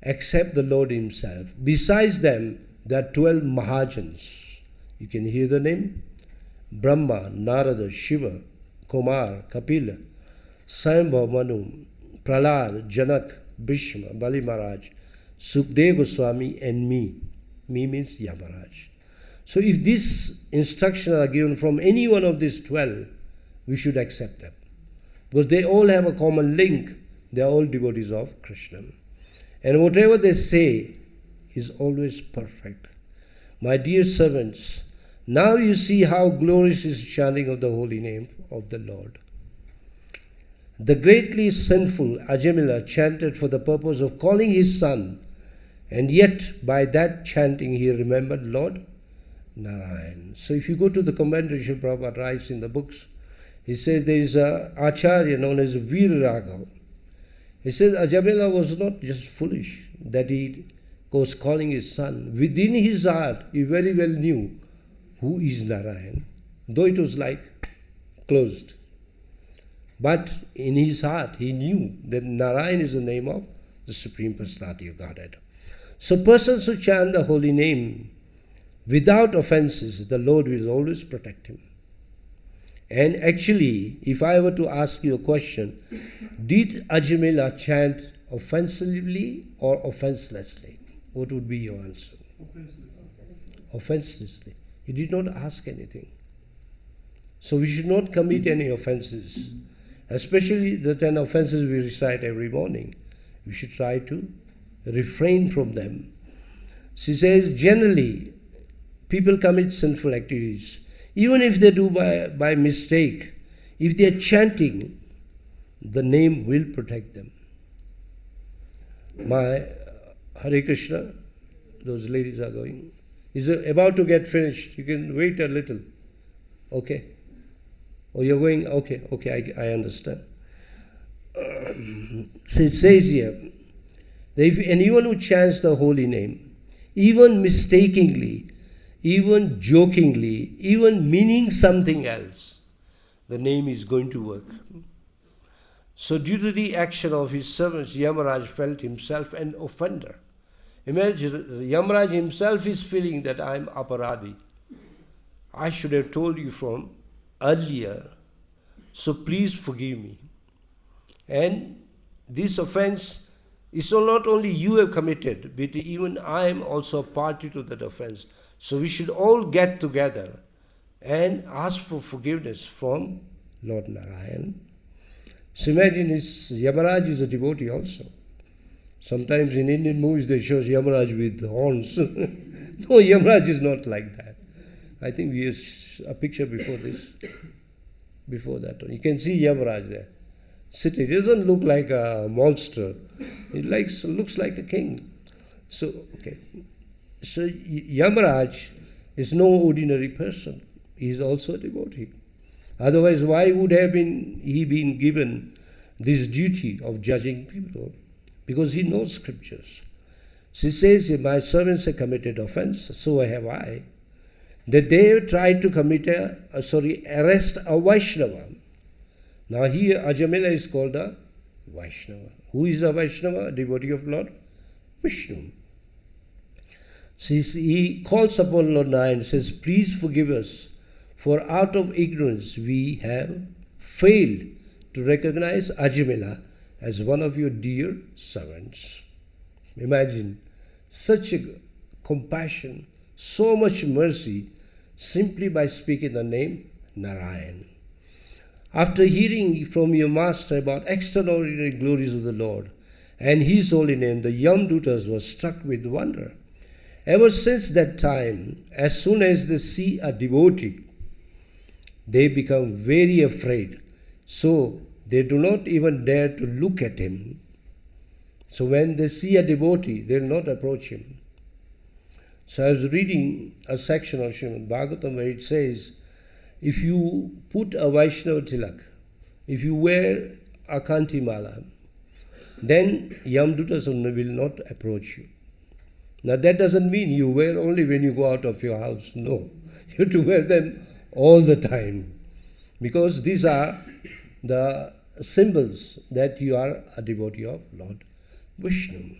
except the Lord Himself. Besides them, there are 12 Mahajans. You can hear the name? Brahma, Narada, Shiva, Kumar, Kapila, Swayambhav Manu, Prahlad, Janak, Bhishma, Bali Maharaj, Sukdev Goswami and me. Me means Yamaraj. So if these instructions are given from any one of these 12, we should accept them. Because they all have a common link. They are all devotees of Krishna. And whatever they say is always perfect. My dear servants, now you see how glorious is chanting of the holy name of the Lord. The greatly sinful Ajamila chanted for the purpose of calling his son, and yet by that chanting he remembered Lord Narayan. So if you go to the commentary Srila Prabhupada writes in the books, he says there is an Acharya known as Veer Raghav. He says Ajamila was not just foolish that he was calling his son. Within his heart he very well knew who is Narayan, though it was like closed. But in his heart he knew that Narayan is the name of the Supreme Personality of Godhead. So persons who chant the holy name without offenses, the Lord will always protect him. And actually, if I were to ask you a question, did Ajamila chant offensively or offenselessly? What would be your answer? Offenselessly. He did not ask anything. So we should not commit any offenses, especially the 10 offenses we recite every morning. We should try to refrain from them. She says, generally, people commit sinful activities. Even if they do by mistake, if they are chanting, the name will protect them. My Hare Krishna, those ladies are going. He's about to get finished. You can wait a little. Okay? Oh, you're going, okay, I understand. So it says here, that if anyone who chants the holy name, even mistakenly, even jokingly, even meaning something else, the name is going to work. So due to the action of his servants, Yamaraj felt himself an offender. Imagine, Yamaraj himself is feeling that I am aparadhi. I should have told you from earlier, so please forgive me. And this offense is not only you have committed, but even I am also a party to that offense. So we should all get together and ask for forgiveness from Lord Narayan. So imagine Yamaraj is a devotee also. Sometimes in Indian movies they show Yamaraj with horns. No, Yamaraj is not like that. I think we have a picture before this. Before that one. You can see Yamaraj there. Sitting. He doesn't look like a monster. He looks like a king. So, okay. So Yamaraj is no ordinary person. He is also a devotee. Otherwise, why would he been given this duty of judging people? Because he knows scriptures. She says, my servants have committed offense, so have I. That they have tried to arrest a Vaishnava. Now here Ajamila is called a Vaishnava. Who is a Vaishnava? A devotee of Lord Vishnu. So he calls upon Lord Narayan and says, please forgive us, for out of ignorance we have failed to recognize Ajamila as one of your dear servants. Imagine such a compassion, so much mercy, simply by speaking the name Narayan. After hearing from your master about extraordinary glories of the Lord and his holy name, the Yamdutas were struck with wonder. Ever since that time, as soon as they see a devotee, they become very afraid. So they do not even dare to look at him. So when they see a devotee, they will not approach him. So I was reading a section of Srimad Bhagavatam where it says, if you put a Vaishnava tilak, if you wear a kanti mala, then Yamdutas will not approach you. Now that doesn't mean you wear only when you go out of your house. No, you have to wear them all the time. Because these are the symbols that you are a devotee of Lord Vishnu.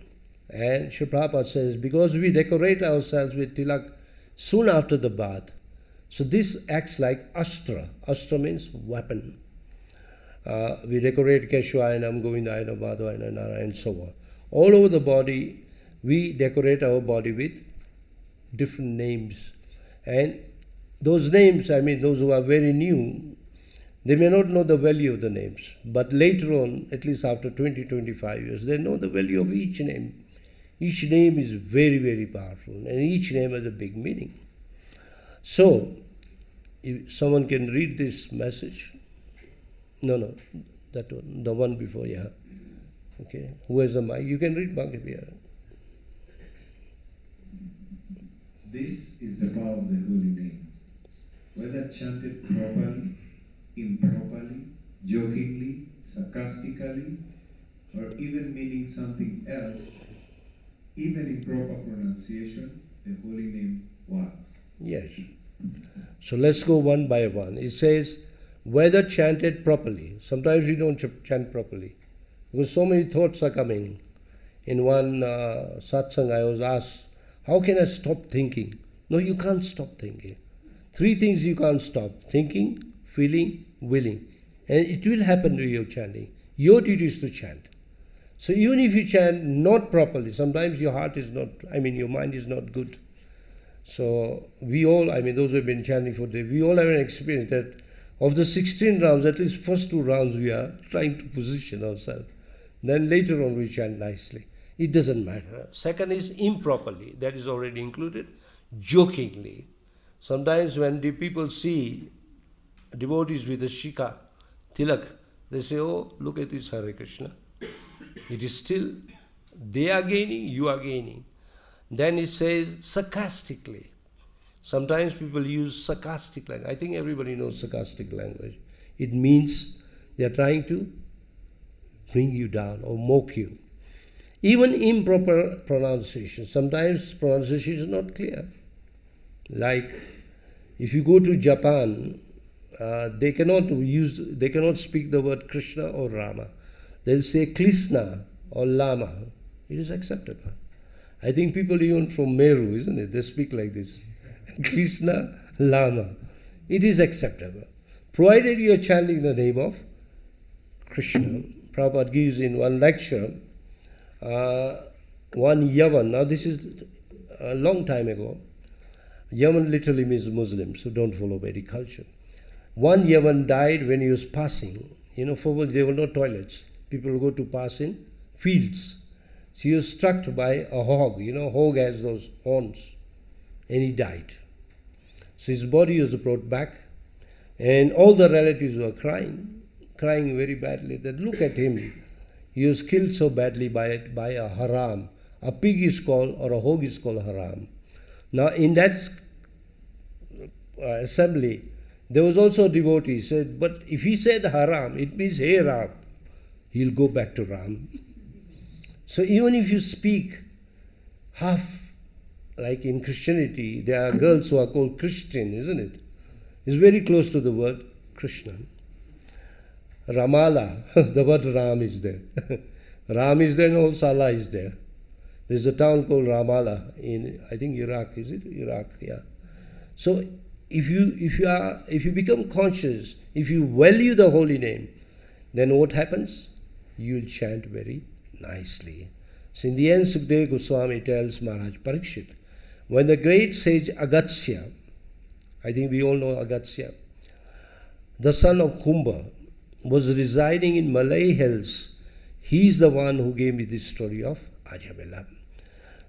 And Sri Prabhupada says, because we decorate ourselves with tilak soon after the bath, so this acts like astra. Astra means weapon. We decorate Keshwayanam, Govindayanam, Madhavanam, Narayan, and so on. All over the body, we decorate our body with different names. And those names, those who are very new, they may not know the value of the names. But later on, at least after 20-25 years, they know the value of each name. Each name is very, very powerful, and each name has a big meaning. So, if someone can read this message, no, that one, the one before, yeah. Okay, who has the mic? You can read Bhagavad. This is the power of the holy name. Whether chanted properly, improperly, jokingly, sarcastically, or even meaning something else, even in proper pronunciation, the holy name works. Yes. So let's go one by one. It says, whether chanted properly. Sometimes we don't chant properly because so many thoughts are coming. In one satsang I was asked, how can I stop thinking? No, you can't stop thinking. Three things you can't stop: thinking, feeling, willing. And it will happen to you chanting. Your duty is to chant. So even if you chant not properly, sometimes your heart is not, your mind is not good. So we all, those who have been chanting for days, we all have an experience that of the 16 rounds, at least first 2 rounds we are trying to position ourselves. Then later on we chant nicely. It doesn't matter. Second is improperly, that is already included. Jokingly. Sometimes when the people see devotees with the shika, tilak, they say, oh, look at this Hare Krishna. It is still, they are gaining, you are gaining. Then it says sarcastically. Sometimes people use sarcastic language. I think everybody knows sarcastic language. It means they are trying to bring you down or mock you. Even improper pronunciation. Sometimes pronunciation is not clear. Like if you go to Japan, they cannot speak the word Krishna or Rama. They'll say Krishna or Lama. It is acceptable. I think people even from Meru, isn't it? They speak like this. Krishna, Lama. It is acceptable. Provided you are chanting the name of Krishna. Prabhupada gives in one lecture, one Yavan. Now this is a long time ago. Yavan literally means Muslim, so don't follow Vedic culture. One Yavan died when he was passing. For there were no toilets. People would go to pass in fields. So he was struck by a hog. Hog has those horns. And he died. So his body was brought back. And all the relatives were crying very badly. That look at him. He was killed so badly by a haram. A pig is called, or a hog is called haram. Now in that assembly, there was also a devotee. He said, but if he said haram, it means hey Ram. He'll go back to Ram. So even if you speak half, like in Christianity, there are girls who are called Christian, isn't it? It's very close to the word Krishna. Ramala, the word Ram is there. Ram is there and also Allah is there. There's a town called Ramala in, I think, Iraq. Is it? Iraq, yeah. So if you become conscious, if you value the holy name, then what happens? You'll chant very nicely. So in the end, Sukadeva Goswami tells Maharaj Parikshit, when the great sage Agastya, I think we all know Agastya, the son of Kumbha, was residing in Malay hills, he is the one who gave me this story of Ajamila.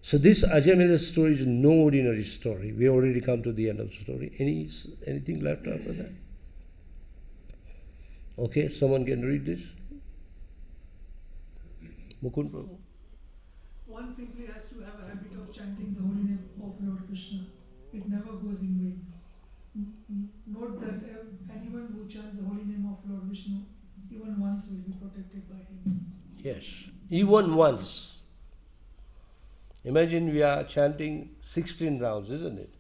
So this Ajamila story is no ordinary story. We already come to the end of the story. Anything left after that? Okay, someone can read this? Mukund Prabhu. One simply has to have a habit of chanting the holy name of Lord Krishna. It never goes in vain. Note that anyone who chants the holy name of Lord Vishnu, even once, will be protected by him. Yes, even once. Imagine we are chanting 16 rounds, isn't it?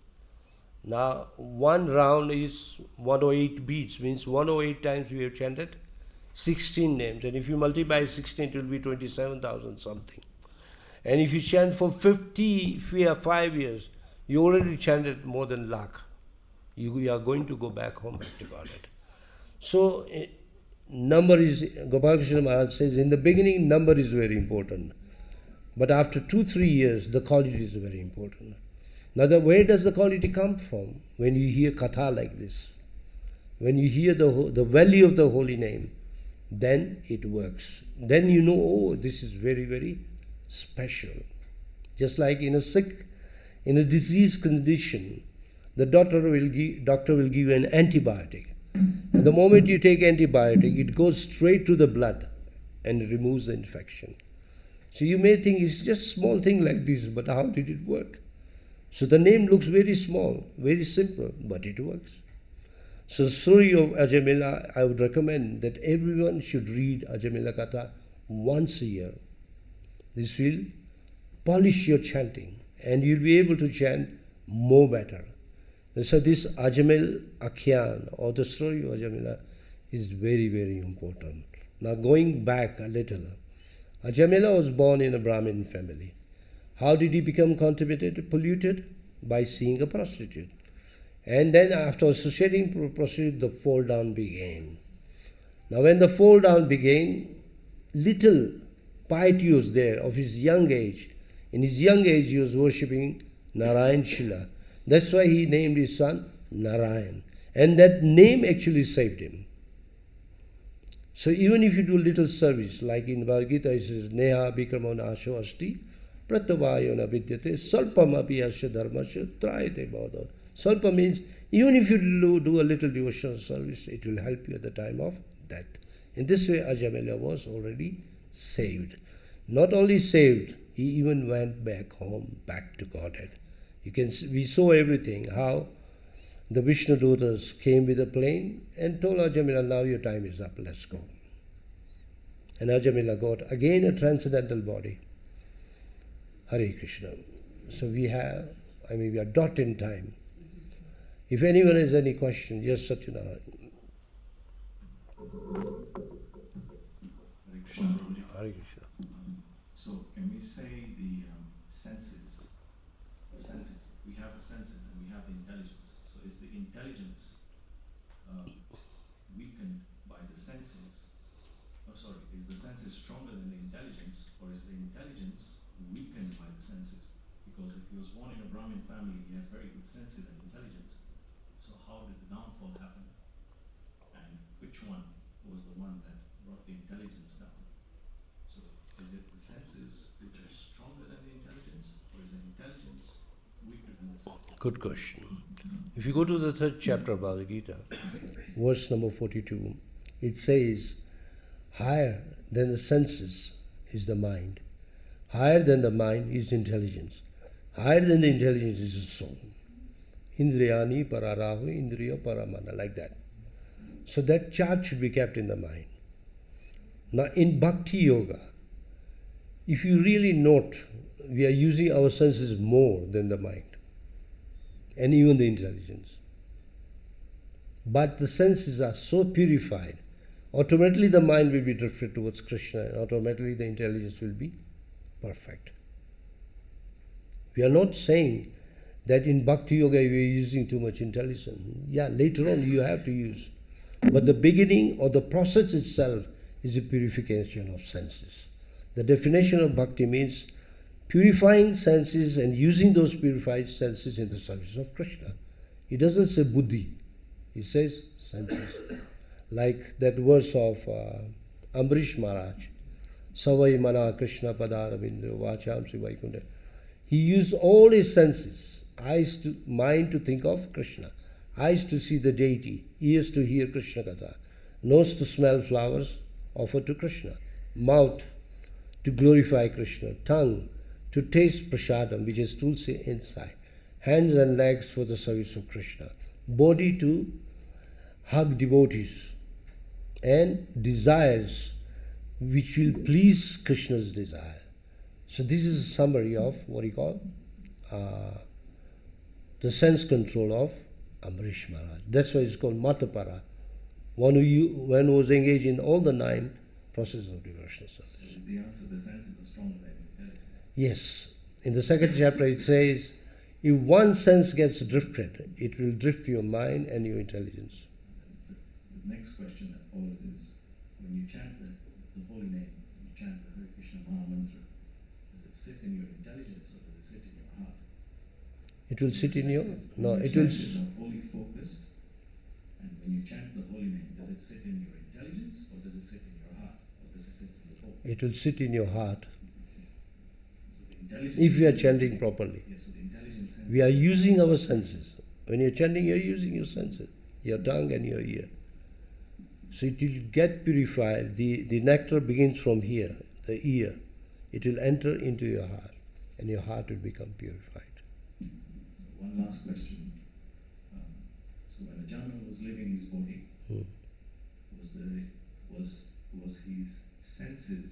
Now, one round is 108 beats, means 108 times we have chanted 16 names. And if you multiply 16, it will be 27,000 something. And if you chant for 5 years, you already chanted more than lakh. You are going to go back home back to Godhead. So, number is, Gopal Krishna Maharaj says, in the beginning, number is very important. But after 2-3 years, the quality is very important. Now, where does the quality come from? When you hear Katha like this, when you hear the value of the holy name, then it works. Then you know, oh, this is very, very special. Just like in a disease condition, the doctor will give you an antibiotic. And the moment you take antibiotic, it goes straight to the blood and removes the infection. So you may think it's just a small thing like this, but how did it work? So the name looks very small, very simple, but it works. So the story of Ajamila, I would recommend that everyone should read Ajamila Katha once a year. This will polish your chanting and you'll be able to chant more better. So this Ajamil Akhyan, or the story of Ajamila, is very, very important. Now going back a little, Ajamila was born in a Brahmin family. How did he become contaminated, polluted? By seeing a prostitute. And then after associating with prostitute, the fall down began. Now when the fall down began, little piety was there of his young age. In his young age he was worshipping Narayan Shila. That's why he named his son Narayan. And that name actually saved him. So even if you do little service, like in Bhagavad Gita it says, Neha Bikramona Asho Asti, Pratavayona Vidyate, Salpam api asya dharmasya, Trayate Bhado. Salpa means, even if you do a little devotional service, it will help you at the time of death. In this way, Ajamila was already saved. Not only saved, he even went back home, back to Godhead. We saw everything, how the Vishnu daughters came with a plane and told Ajamila, now your time is up, let's go. And Ajamila got again a transcendental body. Hare Krishna. So we are dot in time. If anyone has any question, yes, Satyanarayan. Hare Krishna, Prabhuji. Hare Krishna. So can we say the senses, we have the senses and we have the intelligence. So is the intelligence weakened by the senses? Is the senses stronger than the intelligence, or is the intelligence weakened by the senses? Because if he was born in a Brahmin family, he had very good senses and intelligence. So how did the downfall happen? And which one was the one that brought the intelligence down? So is it the senses which are stronger than the intelligence, or is the intelligence weaker than the senses? Good question. If you go to the 3rd chapter of Bhagavad Gita, verse number 42, it says, higher than the senses is the mind. Higher than the mind is intelligence. Higher than the intelligence is the soul. Indriyani pararahu, indriya paramana, like that. So that chart should be kept in the mind. Now in Bhakti Yoga, if you really note, we are using our senses more than the mind and even the intelligence. But the senses are so purified, automatically the mind will be drifted towards Krishna and automatically the intelligence will be perfect. We are not saying that in Bhakti Yoga we are using too much intelligence. Yeah, later on you have to use. But the beginning or the process itself is a purification of senses. The definition of Bhakti means purifying senses and using those purified senses in the service of Krishna. He doesn't say buddhi, he says senses. Like that verse of Ambarish Maharaj, Savai Mana Krishna Padaravindu Vacham Sivaikunda. He used all his senses, mind to think of Krishna, eyes to see the deity, ears to hear Krishna Katha, nose to smell flowers offered to Krishna, mouth to glorify Krishna, tongue to taste prasadam, which is tulsi inside, hands and legs for the service of Krishna, body to hug devotees, and desires which will please Krishna's desire. So this is a summary of what he called the sense control of Ambarish Maharaj. That's why it's called Matapara, one who was engaged in all the 9 processes of devotional service. So the answer, the senses are stronger than intelligence. Yes. In the 2nd chapter it says, if one sense gets drifted, it will drift your mind and your intelligence. The next question that follows is, when you chant the holy name, you chant the Hare Krishna Maha Mantra, does it sit in your intelligence or does it sit in your heart? It will sit in your... No, it will... will... Senses are fully focused, and when you chant the holy name, does it sit in your intelligence or does it sit in your heart? Or does it sit in your focus? It will sit in your heart. So the intelligence... If we are chanting properly. Yes, so the intelligence... We are using our senses. When you're chanting, you're using your senses, your tongue and your ear. So it will get purified. The nectar begins from here, the ear. It will enter into your heart, and your heart will become purified. So one last question. So when Ajamila was leaving his body, was his senses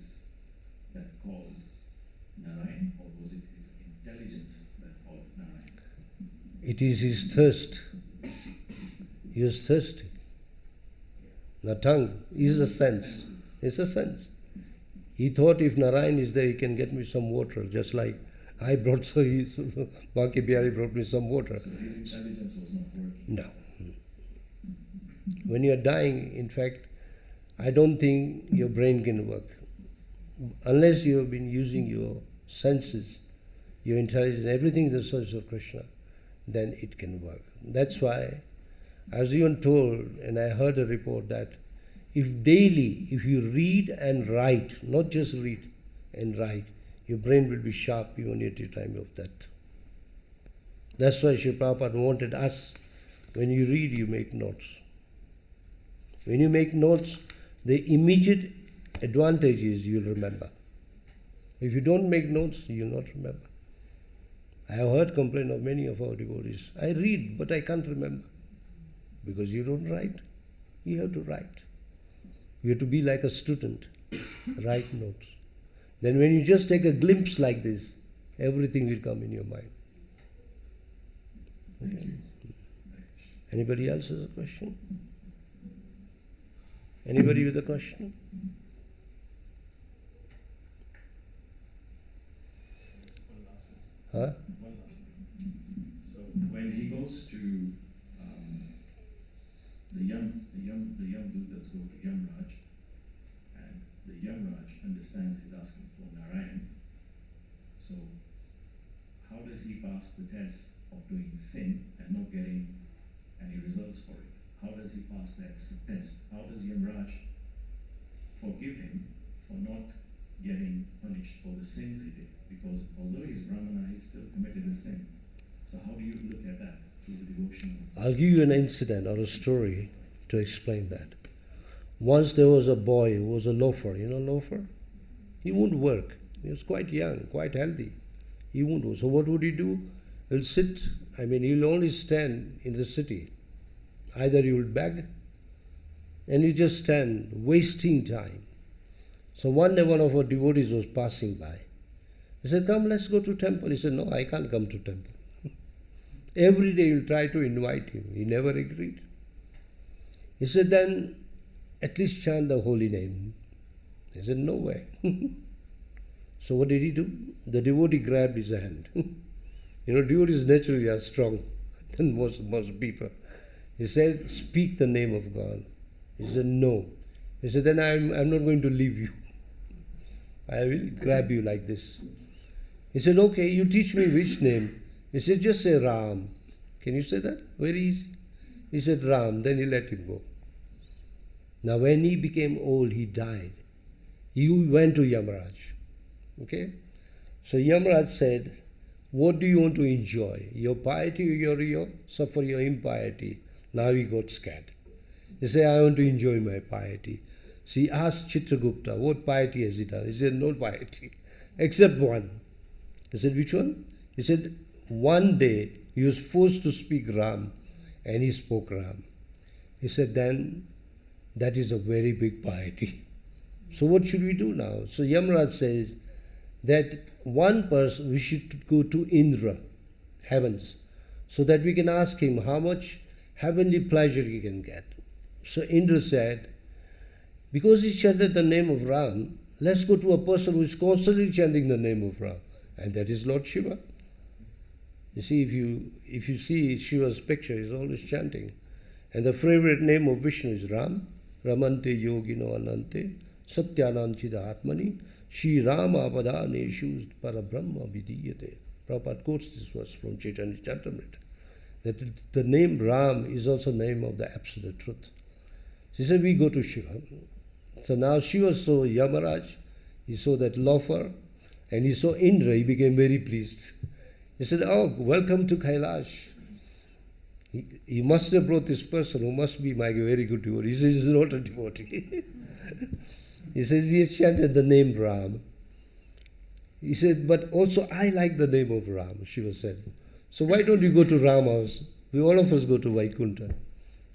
that called Narayan, or was it his intelligence that called Narayan? It is his thirst. He was thirsty. The tongue is a sense. It's a sense. He thought if Narayan is there, he can get me some water, just like I brought, Baki Bihari brought me some water. So his intelligence was not working? No. When you are dying, in fact, I don't think your brain can work. Unless you have been using your senses, your intelligence, everything in the service of Krishna, then it can work. That's why I was even told, and I heard a report that if daily, if you read and write, not just read and write, your brain will be sharp even at your time of death. That's why Sri Prabhupada wanted us, when you read, you make notes. When you make notes, the immediate advantage is you'll remember. If you don't make notes, you'll not remember. I have heard complaint of many of our devotees. I read, but I can't remember. Because you don't write. You have to write. You have to be like a student. Write notes. Then when you just take a glimpse like this, everything will come in your mind. Okay. Anybody else has a question? Anybody with a question? Huh? So when he goes to the young Dutas go to Yamraj, and the Yamraj understands he's asking for Narayan. So how does he pass the test of doing sin and not getting any results for it? How does he pass that test? How does Yamraj forgive him for not getting punished for the sins he did? Because although he's Brahmana, he still committed a sin. So how do you look at that through the devotion? I'll give you an incident or a story to explain that. Once there was a boy who was a loafer. You know loafer? He wouldn't work. He was quite young, quite healthy. He wouldn't work. So what would he do? He'll sit, he'll only stand in the city. Either he will beg, and he just stand, wasting time. So one day one of our devotees was passing by. He said, come, let's go to temple. He said, no, I can't come to temple. Every day you'll try to invite him. He never agreed. He said, then at least chant the holy name. He said, no way. So what did he do? The devotee grabbed his hand. Devotees naturally are strong than most people. He said, speak the name of God. He said, no. He said, then I'm not going to leave you. I will grab you like this. He said, okay, you teach me which name. He said, just say Ram. Can you say that? Very easy. He said, Ram. Then he let him go. Now when he became old, he died. He went to Yamraj. Okay? So Yamraj said, what do you want to enjoy? Your piety or your suffer your impiety? Now he got scared. He said, I want to enjoy my piety. So he asked Chitragupta, what piety has he done? He said, no piety, except one. He said, which one? He said, one day he was forced to speak Ram, and he spoke Ram. He said, then that is a very big piety. So what should we do now? So Yamraj says that one person, we should go to Indra, heavens, so that we can ask him how much heavenly pleasure he can get. So Indra said, because he chanted the name of Ram, let's go to a person who is constantly chanting the name of Ram, and that is Lord Shiva. You see, if you see Shiva's picture, he's always chanting. And the favorite name of Vishnu is Ram, Ramante Yogino Anante, Satyananchida Atmani, Shri Rama Padaneshu Parabrahma Vidiyate. Prabhupada quotes this verse from Chaitanya Charitamrita. That the name Ram is also the name of the absolute truth. He said, we go to Shiva. So now Shiva saw Yamaraj, he saw that loafer, and he saw Indra, he became very pleased. He said, oh, welcome to Kailash. He must have brought this person who must be my very good devotee. He says, he's not a devotee. He says, he has chanted the name Ram. He said, but also I like the name of Ram, Shiva said. So why don't you go to Ram house? We all of us go to Vaikuntha.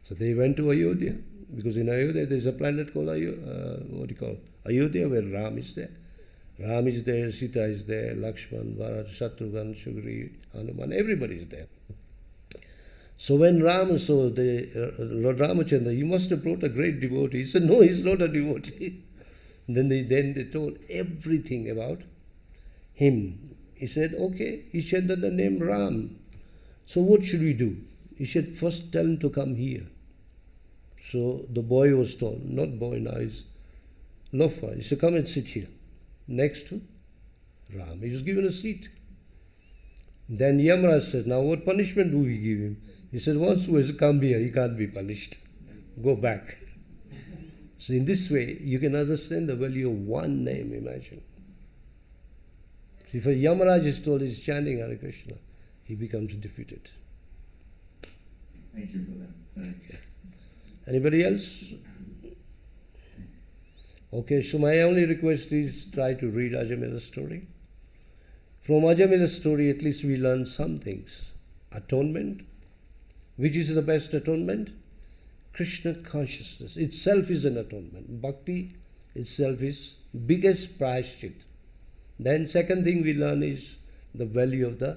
So they went to Ayodhya, because in Ayodhya there is a planet called Ayodhya, where Ram is there. Ram is there, Sita is there, Lakshman, Bharat, Shatrughan, Shugri, Hanuman, everybody is there. So when Ram saw Lord Ramachandra, you must have brought a great devotee. He said, no, he's not a devotee. Then they told everything about him. He said, okay, he chanted the name Ram. So what should we do? He said, first tell him to come here. So the boy was told, not boy now, he's loafer. He said, come and sit here, next to Ram. He was given a seat. Then Yamaraj said, now what punishment do we give him? He said, once he has come here, he can't be punished. Go back. So in this way, you can understand the value of one name, imagine. So if a Yamaraj is told he's chanting Hare Krishna, he becomes defeated. Thank you for that. Okay. Anybody else? Okay, so my only request is try to read Ajamila's story. From Ajamila's story, at least we learn some things. Atonement. Which is the best atonement? Krishna consciousness itself is an atonement. Bhakti itself is biggest prayashchit. Then second thing we learn is the value of the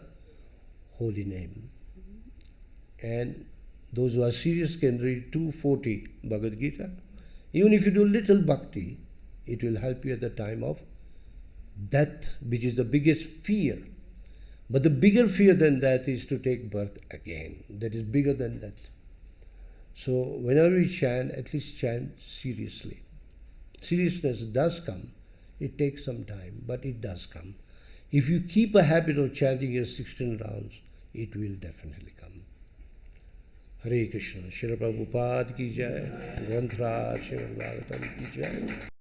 holy name. And those who are serious can read 240 Bhagavad Gita. Even if you do little bhakti, it will help you at the time of death, which is the biggest fear. But the bigger fear than that is to take birth again. That is bigger than that. So whenever we chant, at least chant seriously. Seriousness does come. It takes some time, but it does come. If you keep a habit of chanting your 16 rounds, it will definitely come. Hare Krishna. Shri Prabhupada ki jai. Granthra Srimad Bhagavatam ki jai.